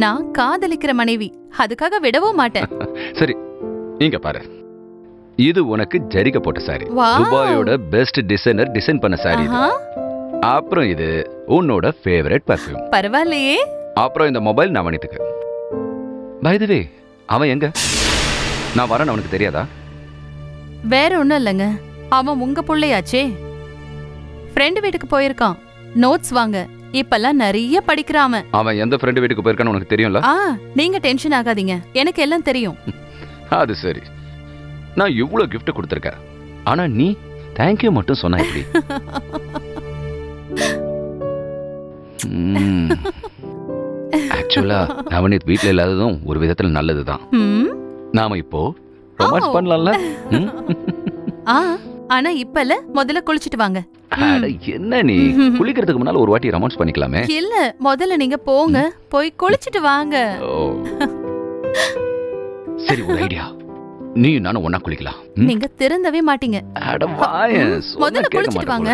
S12: நான் காதலிக்கிற மனைவி, அதுக்காக விடவும் மாட்டேன்.
S3: சரி, இங்க பாரு. இது உனக்கு ஜரிக போட்ட சாரி.
S12: Wow.
S3: துபாயோட பெஸ்ட் டிசைனர் டிசைன் பண்ண சாரி. அப்புறம் இது உன்னோட ஃபேவரட் பர்ஃப்யூம்.
S12: பரவாயில்லையே.
S3: அப்புறம் இந்த மொபைல் நவனித்துக்கு. பை தி வே, அவன் எங்க? நான் வரேன்னு அவனுக்கு தெரியாதா?
S12: வேற ஒண்ணும் இல்லைங்க, அவன் உங்க புள்ளையாச்சே. ஃப்ரெண்டு வீட்டுக்கு போயிருக்கான். நோட்ஸ் வாங்க. இப்பெல்லாம் நிறைய படிக்கிறான்.
S3: அவன் எந்த ஃப்ரெண்டு வீட்டுக்கு போயிருக்கான்னு உனக்கு தெரியும்ல?
S12: நீங்க டென்ஷன் ஆகாதீங்க, எனக்கு எல்லாம் தெரியும்.
S3: அது சரி. நான் இவ்வளவு கிஃப்ட் கொடுத்திருக்கேன், ஆனா நீ தேங்க்யூ மட்டும் சொன்ன எப்படி? ஆக்சுவலா நவனீத் வீட்ல இல்லாததும் ஒரு விதத்துல நல்லதுதான். நாம இப்போ ரொமான்ஸ் பண்ணலாம்ல?
S12: ஆனா இப்பல முதல்ல குளிச்சிட்டு வாங்க.
S3: என்ன நீ குளிக்கிறதுக்கு முன்னால ஒரு வாட்டி ரொமான்ஸ் பண்ணிக்கலாமே?
S12: இல்ல, முதல்ல நீங்க போங்க, போய் குளிச்சிட்டு வாங்க.
S3: சரி, ஒரு ஐடியா. நீ நானும் ஒண்ணா குளிக்கலாம்.
S12: நீங்க திருந்தவே மாட்டீங்க. முதல்ல குளிச்சிட்டு வாங்க.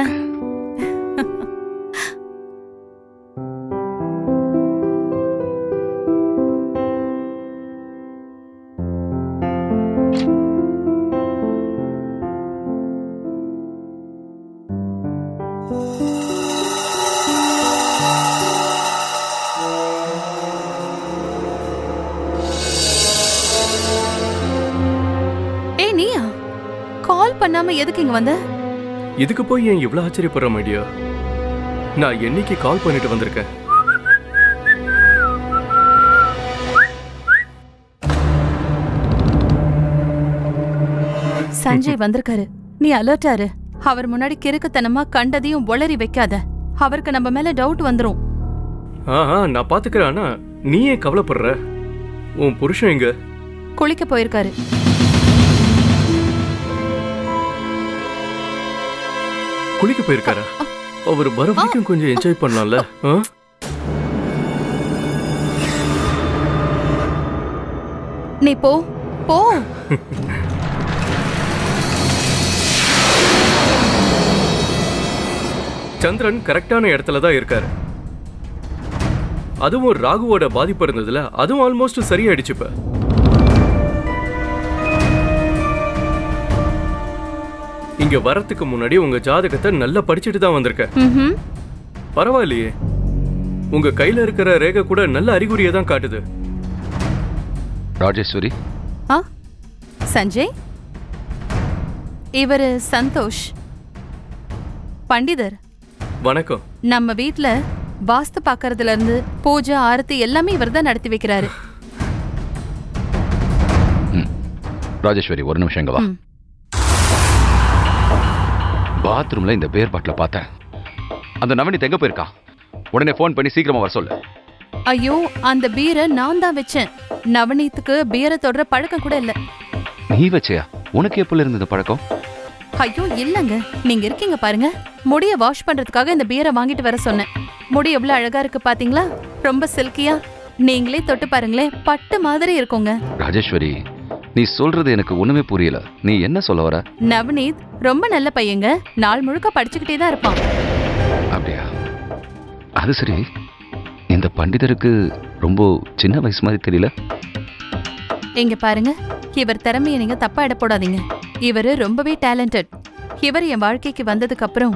S12: பண்ணாம எதுக்கு இங்க வந்த?
S1: இதுக்கு போய் ஏன் இவ்வளவு ஆச்சரியப்படுற மைடியா? நான் என்னைக்கு கால் பண்ணிட்டு வந்திருக்கேன்?
S12: சஞ்சய் வந்திருக்காரு. நீ அலர்ட்டாரு. அவர் முன்னாடி கிறுக்குத்தனமா கண்டதையும் ஒளறி வைக்காத. அவருக்கு நம்ம மேல டவுட் வந்துரும்.
S1: நான் பாத்துக்கிறேன். ஆனா நீ ஏன் கவலைப்படுற? உன் புருஷன் எங்க?
S12: குளிக்க போயிருக்காரு.
S1: குளிக்க போயிருக்காரா? அவர் வர வரைக்கும் கொஞ்சம் என்ஜாய் பண்ணலாம்ல?
S12: நீ போ போ.
S1: சந்திரன் கரெக்டான இடத்துல தான் இருக்காரு. அதுவும் ராகுவோட பாதிப்பு இருந்ததுல அதுவும் ஆல்மோஸ்ட் சரியாயிடுச்சு. இப்ப இங்க வரத்துக்கு முன்னாடி உங்க ஜாதகத்தை நல்லா படிச்சுட்டு தான் வந்திருக்கேன். பரவாயில்லையே, உங்க கையில இருக்கிற ரேகை கூட நல்ல அறிகுறியை தான் காட்டுது.
S3: ராஜேஸ்வரி.
S12: சஞ்சய், இவரு சந்தோஷ் பண்டிதர்.
S1: வணக்கம்.
S12: நம்ம வீட்ல வாஸ்து பாக்கறதுல இருந்து பூஜை ஆரத்தி எல்லாமே இவர் தான் நடத்தி வைக்கிறாரு.
S3: ராஜேஸ்வரி, ஒரு நிமிஷம் இங்க வா. பாத்ரூம்ல இந்த பேர் பாட்டில பார்த்தேன். அந்த நவனீத் எங்க போயிருக்கா? உடனே போன் பண்ணி சீக்கிரமா வர சொல்லு.
S12: ஐயோ அந்த பீரை நான் தான் வச்சேன். நவநீத்துக்கு பீரை தொடர பழக்கம் கூட இல்ல.
S3: நீ வச்சியா? உனக்கு எப்பல இருந்து இந்த பழக்கம்?
S12: ஐயோ இல்லங்க, நீங்க இருக்கீங்க பாருங்க. முடிய வாஷ் பண்றதுக்காக இந்த பீரை வாங்கிட்டு வர சொன்னேன். முடி எவ்வளவு அழகா இருக்கு பாத்தீங்களா? ரொம்ப சில்கியா. நீங்களே தொட்டு பாருங்களேன், பட்டு மாதிரி இருக்குங்க.
S3: ராஜேஸ்வரி, நீ சொல்றது எனக்கு ஒண்ணுமே புரியல. நீ என்ன சொல்ல வர?
S12: நவநீத் ரொம்ப நல்ல பையங்க. நாள் முழுக்க படிச்சுக்கிட்டே தான் இருப்பான்.
S3: அப்படியா? அது சரி, இந்த பண்டிதருக்கு ரொம்ப சின்ன வயசு மாதிரி தெரியல.
S12: இங்க பாருங்க, இவர் திறமையை நீங்க தப்பா எடை போடாதீங்க. இவரு ரொம்பவே டேலண்டட். இவர் என் வாழ்க்கைக்கு வந்ததுக்கு அப்புறம்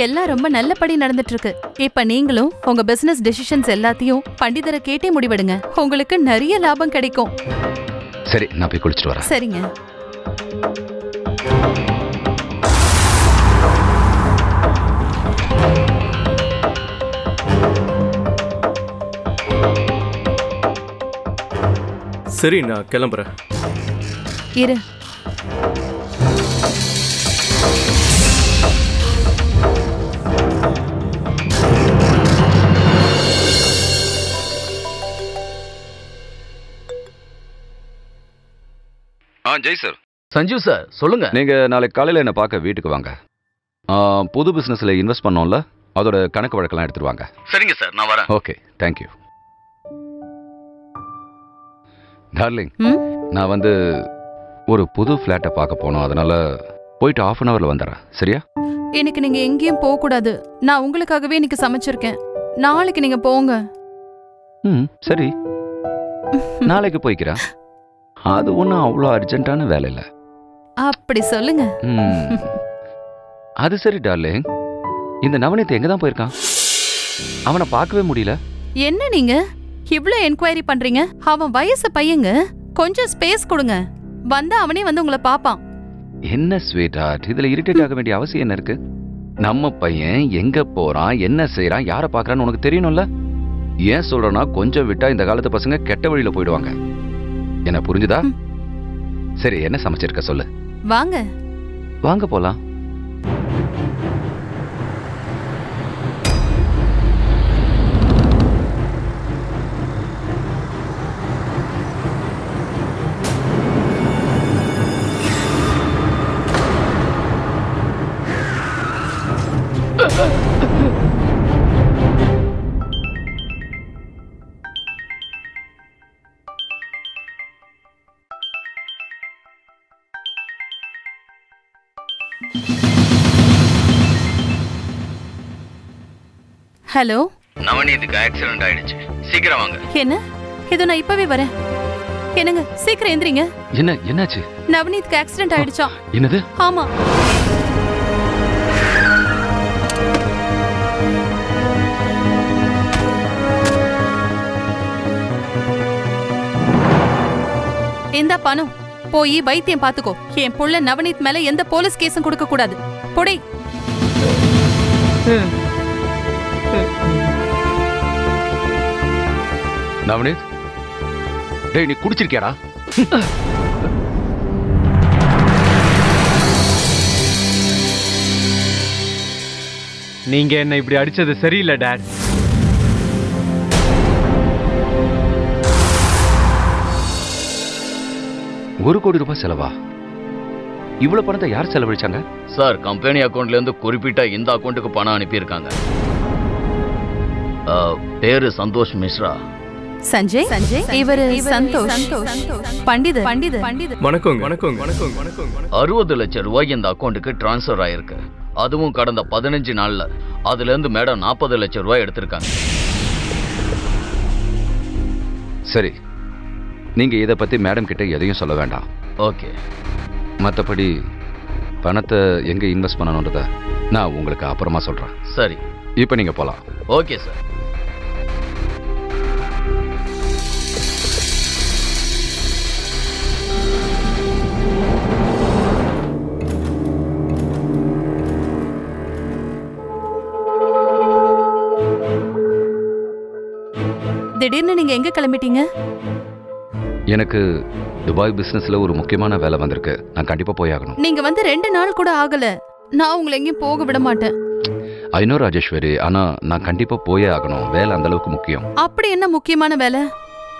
S12: எல்லாம் ரொம்ப நல்லபடி நடந்துட்டு இருக்கு. இப்ப நீங்களும் உங்க பிசினஸ் டெசிஷன்ஸ் எல்லாத்தையும் பண்டிதரை கேட்டே முடிவெடுங்க. உங்களுக்கு நிறைய லாபம் கிடைக்கும்.
S3: சரி, நான் போய் குளிச்சிட்டு வரேன்.
S12: சரிங்க.
S1: சரி, நான் கிளம்புறேன்.
S12: இரு.
S3: ஜெய் சார்.
S11: சஞ்சீவ் சார், சொல்லுங்க.
S3: நீங்க நாளைக்கு காலையில என்ன பார்க்க வீட்டுக்கு வாங்க. புது பிசினஸ்ல இன்வெஸ்ட் பண்ணோம்ல, அதோட கணக்கு வழக்கெல்லாம் எடுத்துட்டு வாங்க.
S11: சரிங்க சார், நான் வரேன்.
S3: Okay, thank you. டார்லிங், நான் வந்து ஒரு புது ஃபிளாட்டை பார்க்க போனோம். அதனால போயிட்டு 1/2 அன் ஹவர்ல வந்துடுறேன். சரியா?
S12: இன்னைக்கு நீங்க எங்கேயும் போக கூடாது. நான் உங்களுக்காகவே இன்னைக்கு சமைச்சிருக்கேன். நாளைக்கு நீங்க போங்க.
S3: சரி, நாளைக்கு போய்க்கிறேன். அது ஒன்றும் அவ்வளோ அர்ஜென்ட்டான வேலை இல்லை.
S12: அப்படி சொல்லுங்க.
S3: அது சரி டார்லிங், இந்த நவநீத் எங்க தான் போயிருக்கான்? அவனை பார்க்கவே முடியல.
S12: என்ன நீங்க இவ்ளோ என்கொயரி பண்றீங்க? அவன் வயசு பையங்க, கொஞ்சம் ஸ்பேஸ் கொடுங்க. வந்தா அவனே வந்து உங்களை பாப்பான்.
S3: என்ன ஸ்வீட் ஹார்ட், இதுல இரிட்டேட் ஆக வேண்டிய அவசியம் என்ன இருக்கு? நம்ம பையன் எங்க போறான், என்ன செய்யறான், யாரை பார்க்கறான்னு உனக்கு தெரியணும்ல. ஏன் சொல்றேன்னா, கொஞ்சம் விட்டா இந்த காலத்து பசங்க கெட்ட வழியில போயிடுவாங்க. என்ன புரிஞ்சுதா? சரி, என்ன சமைச்சிருக்க சொல்லு.
S12: வாங்க
S3: வாங்க போலாம்.
S12: ஹலோ.
S11: நவநீத்துக்கு ஆக்சிடென்ட் ஆயிடுச்சு, சீக்கிரம் வாங்க.
S12: என்ன? இதோ நான் இப்பவே வரேன். என்னங்க, சீக்கிரம் எந்திரிங்க.
S3: என்னாச்சு?
S12: நவநீத்துக்கு ஆக்சிடென்ட் ஆயிடுச்சா?
S3: என்னது?
S12: ஆமா. இந்த பணம் போய் வைத்தியம் பாத்துக்கோ. என் புள்ள நவநீத் மேல எந்த போலீஸ் கேஸும் கொடுக்க கூடாது. பொடி.
S3: நவநீத், டேய், நீ குடிச்சிருக்கியாடா?
S10: நீங்க என்ன இப்படி அடிச்சது சரியில்லை டாட்.
S3: ₹1 கோடி செலவா? இவ்வளவு பணத்தை யார் செலவழிச்சாங்க?
S11: சார், கம்பெனி அக்கவுண்ட்ல இருந்து குறிப்பிட்ட இந்த அக்கவுண்ட்டுக்கு பணம் அனுப்பியிருக்காங்க. பேரு சந்தோஷ் மிஸ்ரா.
S12: சஞ்சய், இவரு சந்தோஷ். பண்டிதர்.
S1: வணக்கம் வணக்கம் வணக்கம் வணக்கம்.
S11: 60 லட்சம் ரூபாய் இந்த அக்கவுண்ட்டுக்கு டிரான்ஸ்ஃபர் ஆயிருக்கு. அதுவும் கடந்த 15 நாள்ல. அதுல இருந்து மேடம் 40 லட்சம் ரூபாய் எடுத்திருக்காங்க.
S3: சரி, நீங்க இதை பத்தி மேடம் கிட்ட எதையும் சொல்ல வேண்டாம்.
S11: ஓகே.
S3: மற்றபடி பணத்தை எங்க இன்வெஸ்ட் பண்ணணுன்றத நான் உங்களுக்கு அப்புறமா சொல்றேன்.
S11: சரி,
S3: இப்போ நீங்க போலாம்.
S11: Okay sir.
S12: திடீர்னு நீங்க எங்க கிளம்பிட்டீங்க?
S3: எனக்கு துபாய் பிசினஸ்ல ஒரு முக்கியமான வேலை வந்திருக்கு. நான் கண்டிப்பா போய் ஆகணும்.
S12: நீங்க வந்து 2 நாள் கூட ஆகல. நான் உங்களை எங்கேயும் போக விட மாட்டேன்.
S3: ஐ நோ ராஜேஸ்வரி, ஆனா நான் கண்டிப்பா போயே ஆகணும். வேலை அந்த அளவுக்கு முக்கியம்.
S12: அப்படி என்ன முக்கியமான வேலை?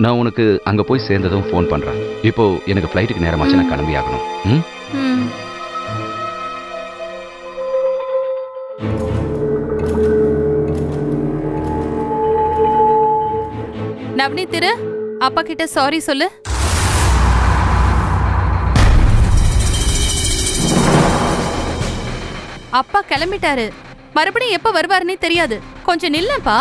S3: நான் உனக்கு அங்க போய் சேர்ந்ததும் ஃபோன் பண்றேன். இப்போ எனக்கு ஃப்ளைட்டுக்கு நேரமாச்சு, நான் கிளம்பி ஆகணும்.
S12: நவனி திரு, அப்பா கிட்ட சாரி சொல்லு. அப்பா கிளம்பிட்டாரு. மறுபடியும் எப்ப வருவாருன்னே தெரியாது. கொஞ்சம் நில்லப்பா.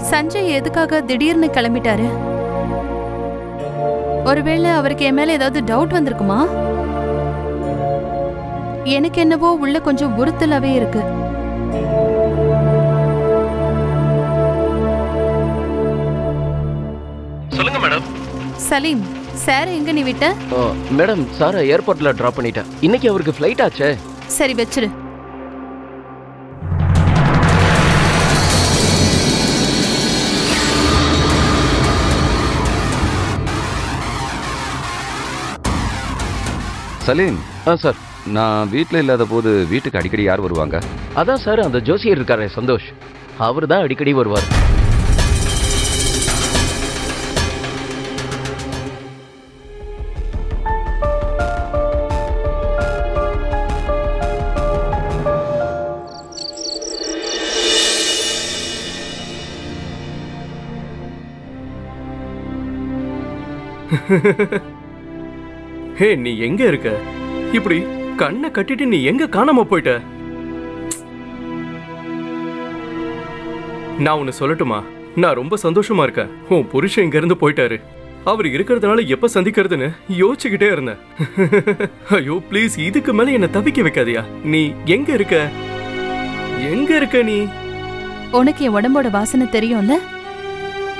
S12: சஞ்சய் எதுக்காக திடீர்னு கிளம்பிட்டாரு? ஒருவேளை அவருக்கு என் மேல ஏதாவது டவுட் வந்திருக்குமா? எனக்கு என்னவோ உள்ள கொஞ்சம் உறுத்தலாவே இருக்கு.
S11: சொல்லுங்க மேடம்.
S12: சலீம், சார் எங்க நீ விட்ட?
S11: மேடம், சாரை ஏர்போர்ட்ல டிராப் பண்ணிட்டேன். இன்னைக்கு அவருக்கு ஃப்ளைட் ஆச்சே.
S12: சரி வச்சிரு.
S3: சலீம்.
S11: சார்,
S3: நான் வீட்டில் இல்லாத போது வீட்டுக்கு அடிக்கடி யார் வருவாங்க?
S11: அதான் சார், அந்த ஜோசியர் இருக்காரே சந்தோஷ், அவர் தான் அடிக்கடி வருவார்.
S1: ஹே, நீ எங்க இருக்க? இப்படி கண்ணை கட்டிட்டு நீ எங்க காணாம போயிட்ட? நான் உன்னை சொல்லட்டுமா? நான் ரொம்ப சந்தோஷமா இருக்கேன். உன் புருஷன் இங்க இருந்து போயிட்டாரு. அவர் இருக்கிறதுனால எப்ப சந்திக்கிறதுன்னு யோசிச்சுக்கிட்டே இருந்தேன். ஐயோ ப்ளீஸ், இதுக்கு மேல என்ன தவிக்க வைக்காதியா? நீ எங்க இருக்க? எங்க இருக்க நீ?
S12: உனக்கு என் உடம்போட வாசனை தெரியும்ல?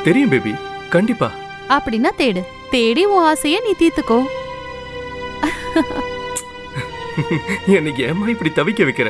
S1: தெரியும் பேபி, கண்டிப்பா.
S12: அப்படின்னா தேடு. தேடி உன் ஆசைய நீ தீர்த்துக்கோ.
S1: எனக்கு ஏமா இப்படி தவிக்க வைக்கிற?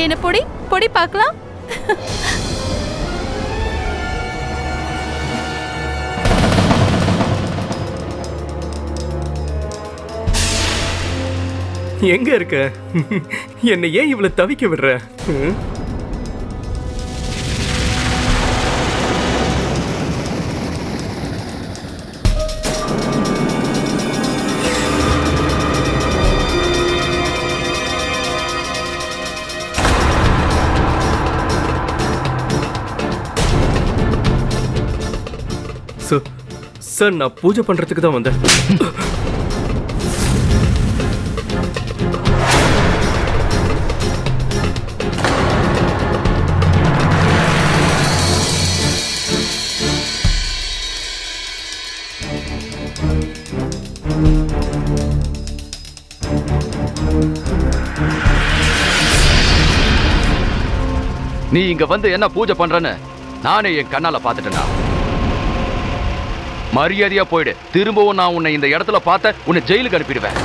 S12: என்ன பொடி பொடி பார்க்கலாம்.
S1: எங்க இருக்க? என்னை ஏன் இவ்வளவு தவிக்க விடுற? சார், நான் பூஜை பண்றதுக்கு தான் வந்தேன்.
S3: நீ இங்க வந்து என்ன பூஜை பண்றன்னு நானே என் கண்ணால பாத்துட்டேன்னா. மரியாதையா போயிடு. திரும்பவும் நான் உன்னை இந்த இடத்துல பார்த்த உன்னை ஜெயிலுக்கு அனுப்பிடுவேன்.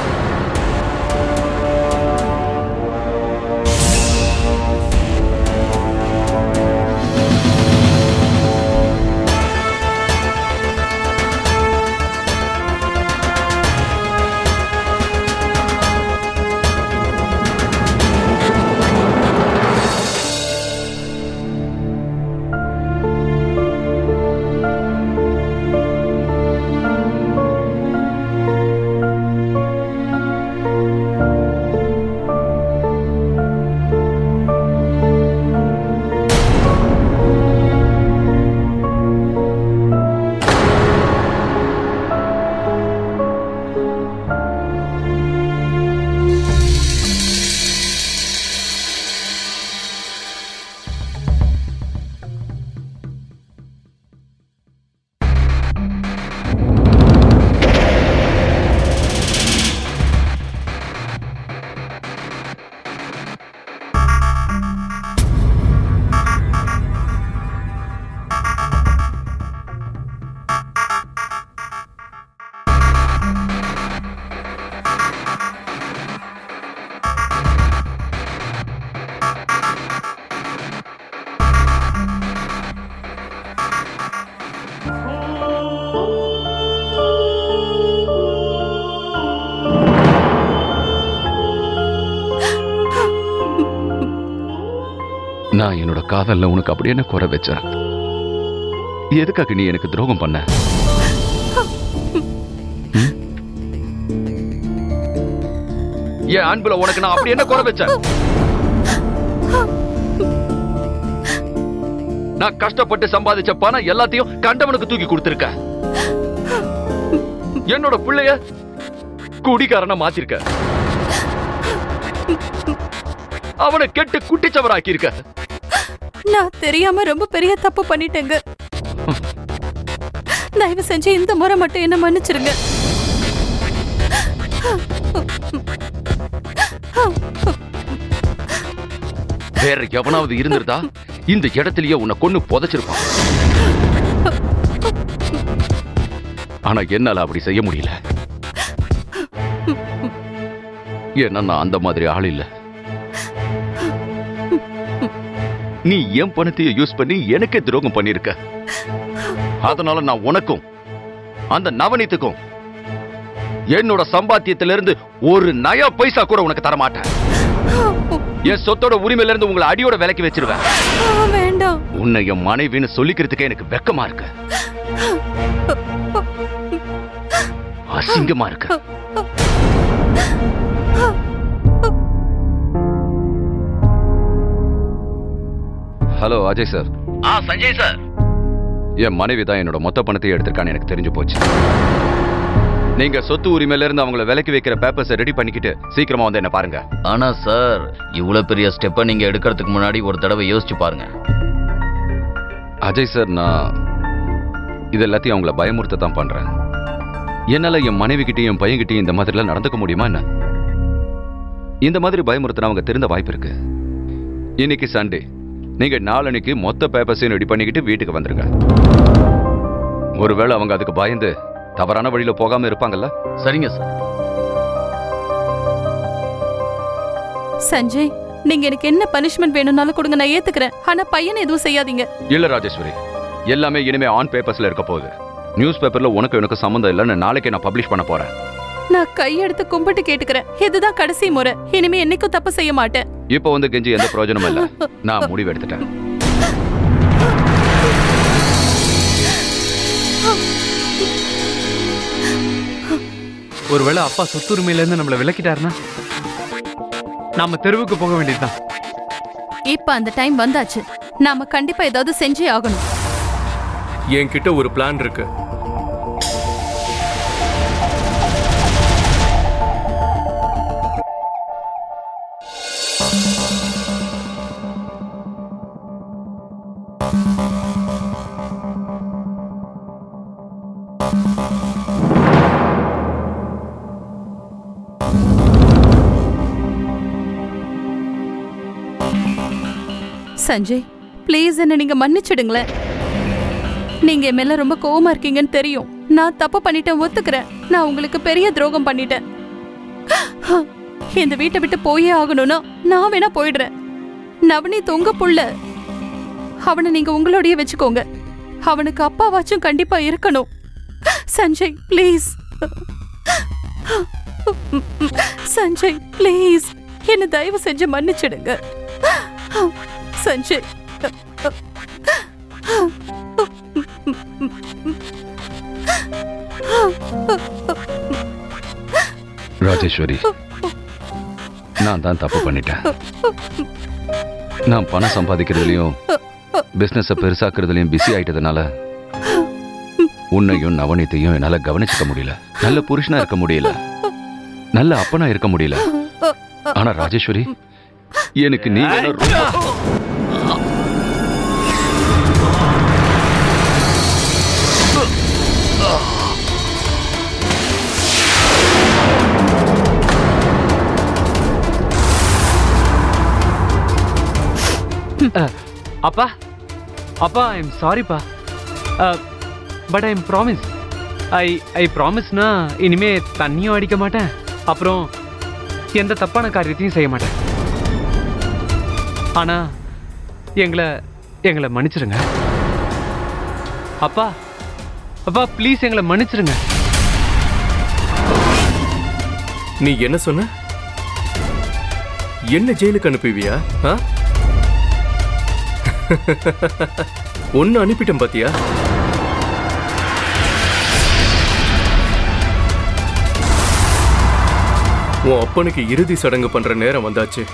S3: நான் என்னோட காதல்ல உனக்கு அப்படி என்ன குறை வச்சேன்? எதுக்காக நீ எனக்கு துரோகம் பண்ண? என் அன்புல உனக்கு நான் அப்படி என்ன குறை வச்சேன்? நான் கஷ்டப்பட்டு சம்பாதிச்ச பணம் எல்லாத்தையும் கண்டவனுக்கு தூக்கி கொடுத்திருக்க. என்னோட பிள்ளைய குடிகாரனா மாத்திருக்க. அவனை கெட்டு குட்டிச்சவராக்கி இருக்க.
S12: நான் தெரியாம ரொம்ப பெரிய தப்பு பண்ணிட்டேங்க. தயவு செஞ்சு இந்த முறை மட்டும் என்ன மன்னிச்சிருங்க.
S3: வேற எவனாவது இருந்திருந்தா இந்த இடத்திலேயே உன்னை கொன்னு புதைச்சிருப்பான். ஆனா என்னால அப்படி செய்ய முடியல. ஏன்னா நான் அந்த மாதிரி ஆள் இல்ல. நீ என் பணத்தையே யூஸ் பண்ணி எனக்கே துரோகம் பண்ணிருக்க. அதனால நான் உனக்கும் அந்த நவநீத்துக்கும் என்னோட சம்பாத்தியத்திலிருந்து ஒரு நயா பைசா கூட உனக்கு தர மாட்டேன். என் சொத்தோட உரிமையில இருந்து உங்களை அடியோட விலைக்கு வச்சிருவேன்.
S12: வேண்டாம்.
S3: உன்னை என் மனைவின்னு சொல்லிக்கிறதுக்கே எனக்கு வெக்கமா இருக்கு. அசிங்கமா இருக்கு. Hello Ajay sir.
S11: Sanjay sir.
S3: என் மனைவி தான் என்னோட மொத்த பணத்தை எடுத்திருக்கான்னு எனக்கு தெரிஞ்சு போச்சு. நீங்க சொத்து உரிமையில இருந்து அவங்கள விலைக்கு வைக்கிற பேப்பர்ஸை ரெடி பண்ணிக்கிட்டு சீக்கிரமா வந்து என்ன பாருங்க.
S11: ஆனா சார், இவ்வளவு பெரிய ஸ்டெப்பை நீங்க எடுக்கிறதுக்கு முன்னாடி ஒரு தடவை யோசிச்சு பாருங்க.
S3: அஜய் சார், நான் இது எல்லாத்தையும் அவங்கள பயமுறுத்த தான் பண்றேன். என்னால என் மனைவி கிட்டையும் என் பையன்கிட்டையும் இந்த மாதிரிலாம் நடந்துக்க முடியுமா என்ன? இந்த மாதிரி பயமுறுத்தினா அவங்க திருந்த வாய்ப்பு இருக்கு. இன்னைக்கு சண்டே, நீங்க நாளன்னைக்கு மொத்த பேப்பர்ஸையும் ரெடி பண்ணிக்கிட்டு வீட்டுக்கு வந்துருங்க. ஒருவேளை அவங்க அதுக்கு பயந்து தவறான வழியில போகாம இருப்பாங்கல்ல?
S11: சரிங்க சார்.
S12: சஞ்சய், நீங்க எனக்கு என்ன பனிஷ்மெண்ட் வேணும்னாலும் கொடுங்க, நான் ஏத்துக்கிறேன். ஆனா பையனை எதுவும் செய்யாதீங்க.
S3: இல்ல ராஜேஸ்வரி, எல்லாமே இனிமே ஆன் பேப்பர்ஸ்ல இருக்க போகுது. நியூஸ் பேப்பர்ல உனக்கு எனக்கு சம்மந்தம் இல்லைன்னு நாளைக்கு நான் பப்ளிஷ் பண்ண போறேன்.
S12: நான் கையெடுத்து கும்பிட்டு கேட்டுக்கிறேன். இதுதான் கடைசி முறை. இனிமே என்னைக்கும் தப்பு செய்ய மாட்டேன்.
S3: இப்ப வந்து கெஞ்சி எந்த பிரயோஜனமும் இல்ல. நான் முடிவு எடுத்துட்டேன்.
S10: ஒருவேளை அப்பா சொத்துரிமையில இருந்து நம்மள விலக்கிட்டாருன்னா நாம தெருவுக்கு போக வேண்டியதுதான்.
S12: இப்ப அந்த டைம் வந்தாச்சு. நாம கண்டிப்பா ஏதாவது செஞ்சே ஆகணும்.
S1: என்கிட்ட ஒரு பிளான் இருக்கு.
S12: சஞ்சய், ப்ளீஸ் என்ன நீங்க மன்னிச்சிடுங்களேன். நீங்க என் மேல ரொம்ப கோவமா இருக்கீங்கன்னு தெரியும். நான் தப்பு பண்ணிட்டேன், ஒத்துக்கிறேன். நான் உங்களுக்கு பெரிய துரோகம் பண்ணிட்டேன். இந்த வீட்டை விட்டு போயே ஆகணும்னா நான் வேணா போயிடுறேன். நவநீத் உங்க புள்ள. அவனை நீங்க உங்களோடய வச்சுக்கோங்க. அவனுக்கு அப்பாவாச்சும் கண்டிப்பா இருக்கணும். சஞ்சய் ப்ளீஸ். சஞ்சய் ப்ளீஸ், என்ன தயவு செஞ்சு மன்னிச்சிடுங்க. சஞ்சய்.
S3: ராஜேஸ்வரி, நான் தான் தப்பு பண்ணிட்டேன். நான் பணம் சம்பாதிக்கிறதுலயும் பிசினஸ பெருசாக்குறதுலயும் பிஸி ஆயிட்டதுனால உன்னையும் நவநீத்தையும் என்னால கவனிச்சுக்க முடியல. நல்ல புருஷனா இருக்க முடியல, நல்ல அப்பனா இருக்க முடியல. ஆனா ராஜேஸ்வரி, எனக்கு நீ
S10: அப்பா அப்பா ஐ எம் சாரிப்பா. But I am promise. I ப்ராமிஸ்னா இனிமே தண்ணியும் அடிக்க மாட்டேன், அப்புறம் எந்த தப்பான காரியத்தையும் செய்ய மாட்டேன். ஆனா எங்களை மன்னிச்சிருங்க அப்பா. அப்பா ப்ளீஸ் எங்களை மன்னிச்சிருங்க.
S1: நீ என்ன சொன்ன? என்ன ஜெயிலுக்கு அனுப்புவியா? ஒன்னு அனுப்பிட்டேன் பாத்தியா? உன் அப்பனுக்கு இறுதி சடங்கு பண்ற நேரம் வந்தாச்சு.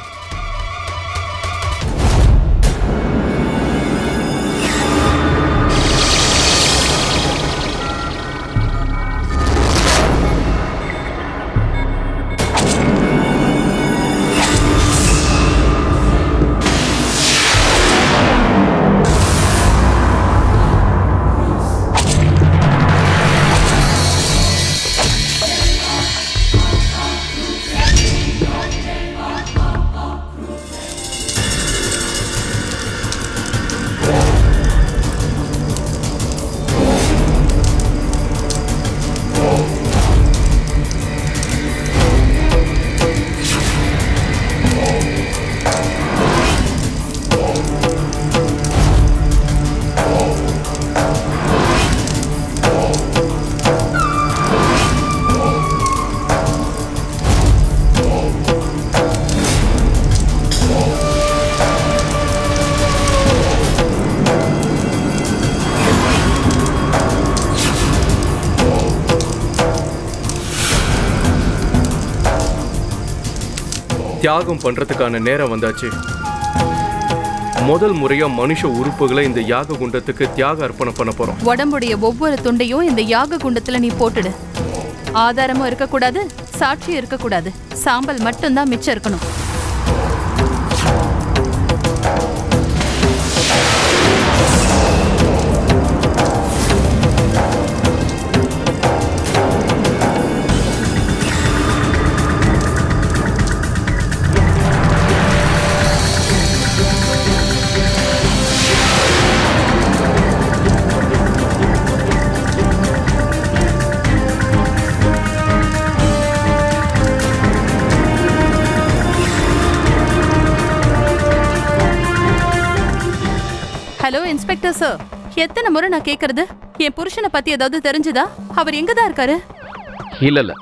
S1: தியாகம் பண்றதுக்கான நேரம் வந்தாச்சு. முதல் முறையா மனுஷ உறுப்புகளை இந்த யாக குண்டத்துக்கு தியாக அர்ப்பணம் பண்ண போறோம்.
S12: உடம்புடைய ஒவ்வொரு துண்டையும் இந்த யாக குண்டத்துல நீ போட்டுடு. ஆதாரமும் இருக்கக்கூடாது, சாட்சியும் இருக்கக்கூடாது. சாம்பல் மட்டும்தான் மிச்சம் இருக்கணும். ஹலோ இன்ஸ்பெக்டர் சார், எத்தனை முறை நான் கேக்குறது? என் புருஷனை பத்தி ஏதாவது தெரிஞ்சுதா? அவர் எங்கதான் இருக்காரு?
S11: இல்ல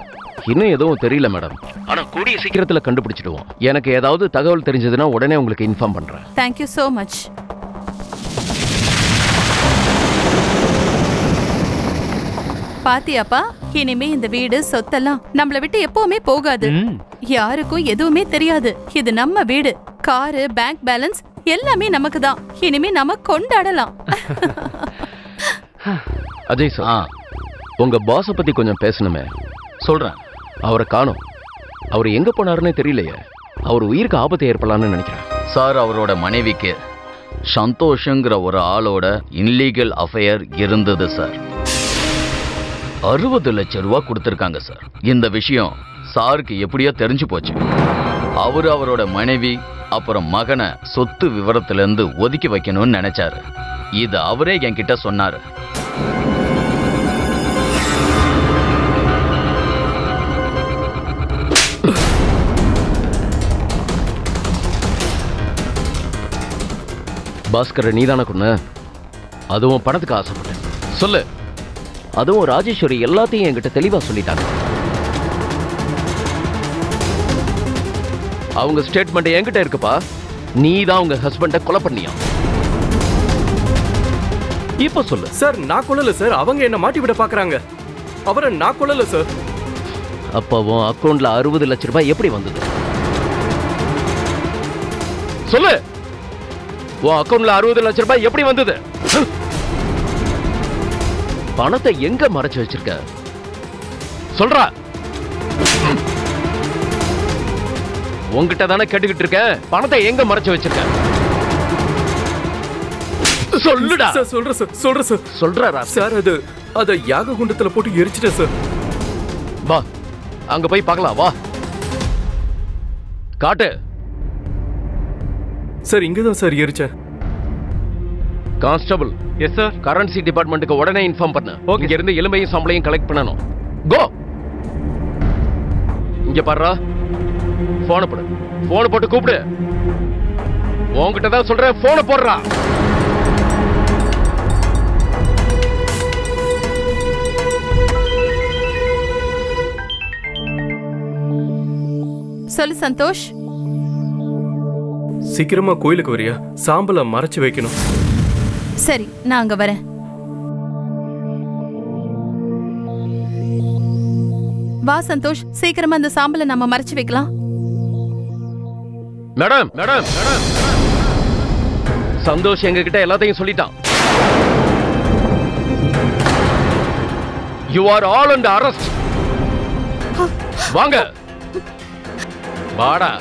S11: இன்னும் எதுவும் தெரியல மேடம். ஆனா கூடிய சீக்கிரத்துல கண்டுபிடிச்சிடுவோம். எனக்கு ஏதாவது தகவல் தெரிஞ்சதுன்னா உடனே உங்களுக்கு இன்ஃபார்ம் பண்றேன்.
S12: Thank you so much. பாத்தியாப்பா, இனிமே இந்த வீடு சொத்தெல்லாம் நம்மள விட்டு எப்பவுமே போகாது. யாருக்கும் எதுவுமே தெரியாது. இது நம்ம வீடு. காரு, பேங்க் பேலன்ஸ் எல்லாமே நமக்கு தான். இனிமே நம்ம கொண்டாடலாம்.
S11: அஜய் சார், உங்க பாஸ பத்தி கொஞ்சம் பேசணுமே.
S13: சொல்றேன்.
S11: அவரை காணோம். அவர் எங்க போனாருன்னே தெரியலையே. அவர் உயிருக்கு ஆபத்து ஏற்படலாம்னு நினைக்கிறேன்.
S13: சார், அவரோட மனைவிக்கு சந்தோஷங்கிற ஒரு ஆளோட இன்லீகல் அஃபேர் இருந்தது சார். 60 லட்சம் ரூபா கொடுத்துருக்காங்க சார். இந்த விஷயம் சாருக்கு எப்படியோ தெரிஞ்சு போச்சு. அவரோட மனைவி அப்புறம் மகனை சொத்து விவரத்திலிருந்து ஒதுக்கி வைக்கணும்னு நினைச்சாரு. இது அவரே என்கிட்ட சொன்னாரு.
S11: பாஸ்கர், நீதான கொன்ன? அதுவும் பணத்துக்கு ஆசைப்பட்டேன். சொல்லு. அதுவும் ராஜேஸ்வரி எல்லாத்தையும் என்கிட்ட தெளிவா சொல்லிட்டாங்க. அவங்க ஸ்டேட்மெண்ட் என்கிட்ட இருக்குப்பா. நீ தான் உங்க ஹஸ்பண்ட கொலை பண்ணியா? இப்ப சொல்லு.
S1: சார், நான் கொல்லல சார். அவங்க என்ன மாட்டி விட பாக்குறாங்க. அவரை நான் கொல்லல சார்.
S11: அப்பவும் அக்கவுண்ட்ல 60 லட்சம் ரூபாய் எப்படி வந்தது? சொல்லு. உன் அக்கவுண்ட்ல 60 லட்சம் ரூபாய் எப்படி வந்தது? பணத்தை எங்க மறைச்சு வச்சிருக்க? சொல்றா. உங்ககிட்ட தானே கேட்டுக்கிட்டு இருக்க. பணத்தை எங்க மறைச்சு வச்சிருக்க? சொல்லுடா.
S1: சொல்ற சார், சொல்ற சார்.
S11: சொல்றா
S1: சார். அது யாக குண்டத்துல போட்டு எரிச்சிட்டேன் சார்.
S11: வா, அங்க போய் பார்க்கலாம். வா, காட்டு.
S1: சார், இங்கதான் சார் எரிச்சேன்.
S11: கான்ஸ்டபிள். Yes sir. கரன்சி டிபார்ட்மெண்ட்டுக்கு உடனே இன்ஃபார்ம் பண்ணு. இங்க இருந்து எலும்பையும் சம்பளையும் கலெக்ட் பண்ணணும். கோ. இங்க பாருடா. போன போடு. போன போட்டு கூப்பிடு. உன்கிட்ட தான் சொல்றேன். போன போடுறா.
S12: சொல்லு சந்தோஷ்.
S1: சீக்கிரமா கோயிலுக்கு வரியா? சாம்பலை மறைச்சு வைக்கணும்.
S12: சரி, நான் அங்க வரேன். வா சந்தோஷ், சீக்கிரமா அந்த சாம்பலை நம்ம மறைச்சு வைக்கலாம்.
S11: மேடம் மேடம் மேடம், சந்தோஷ் எங்க கிட்ட எல்லாத்தையும் சொல்லிட்டான். You are all under arrest. வாங்க வாடா.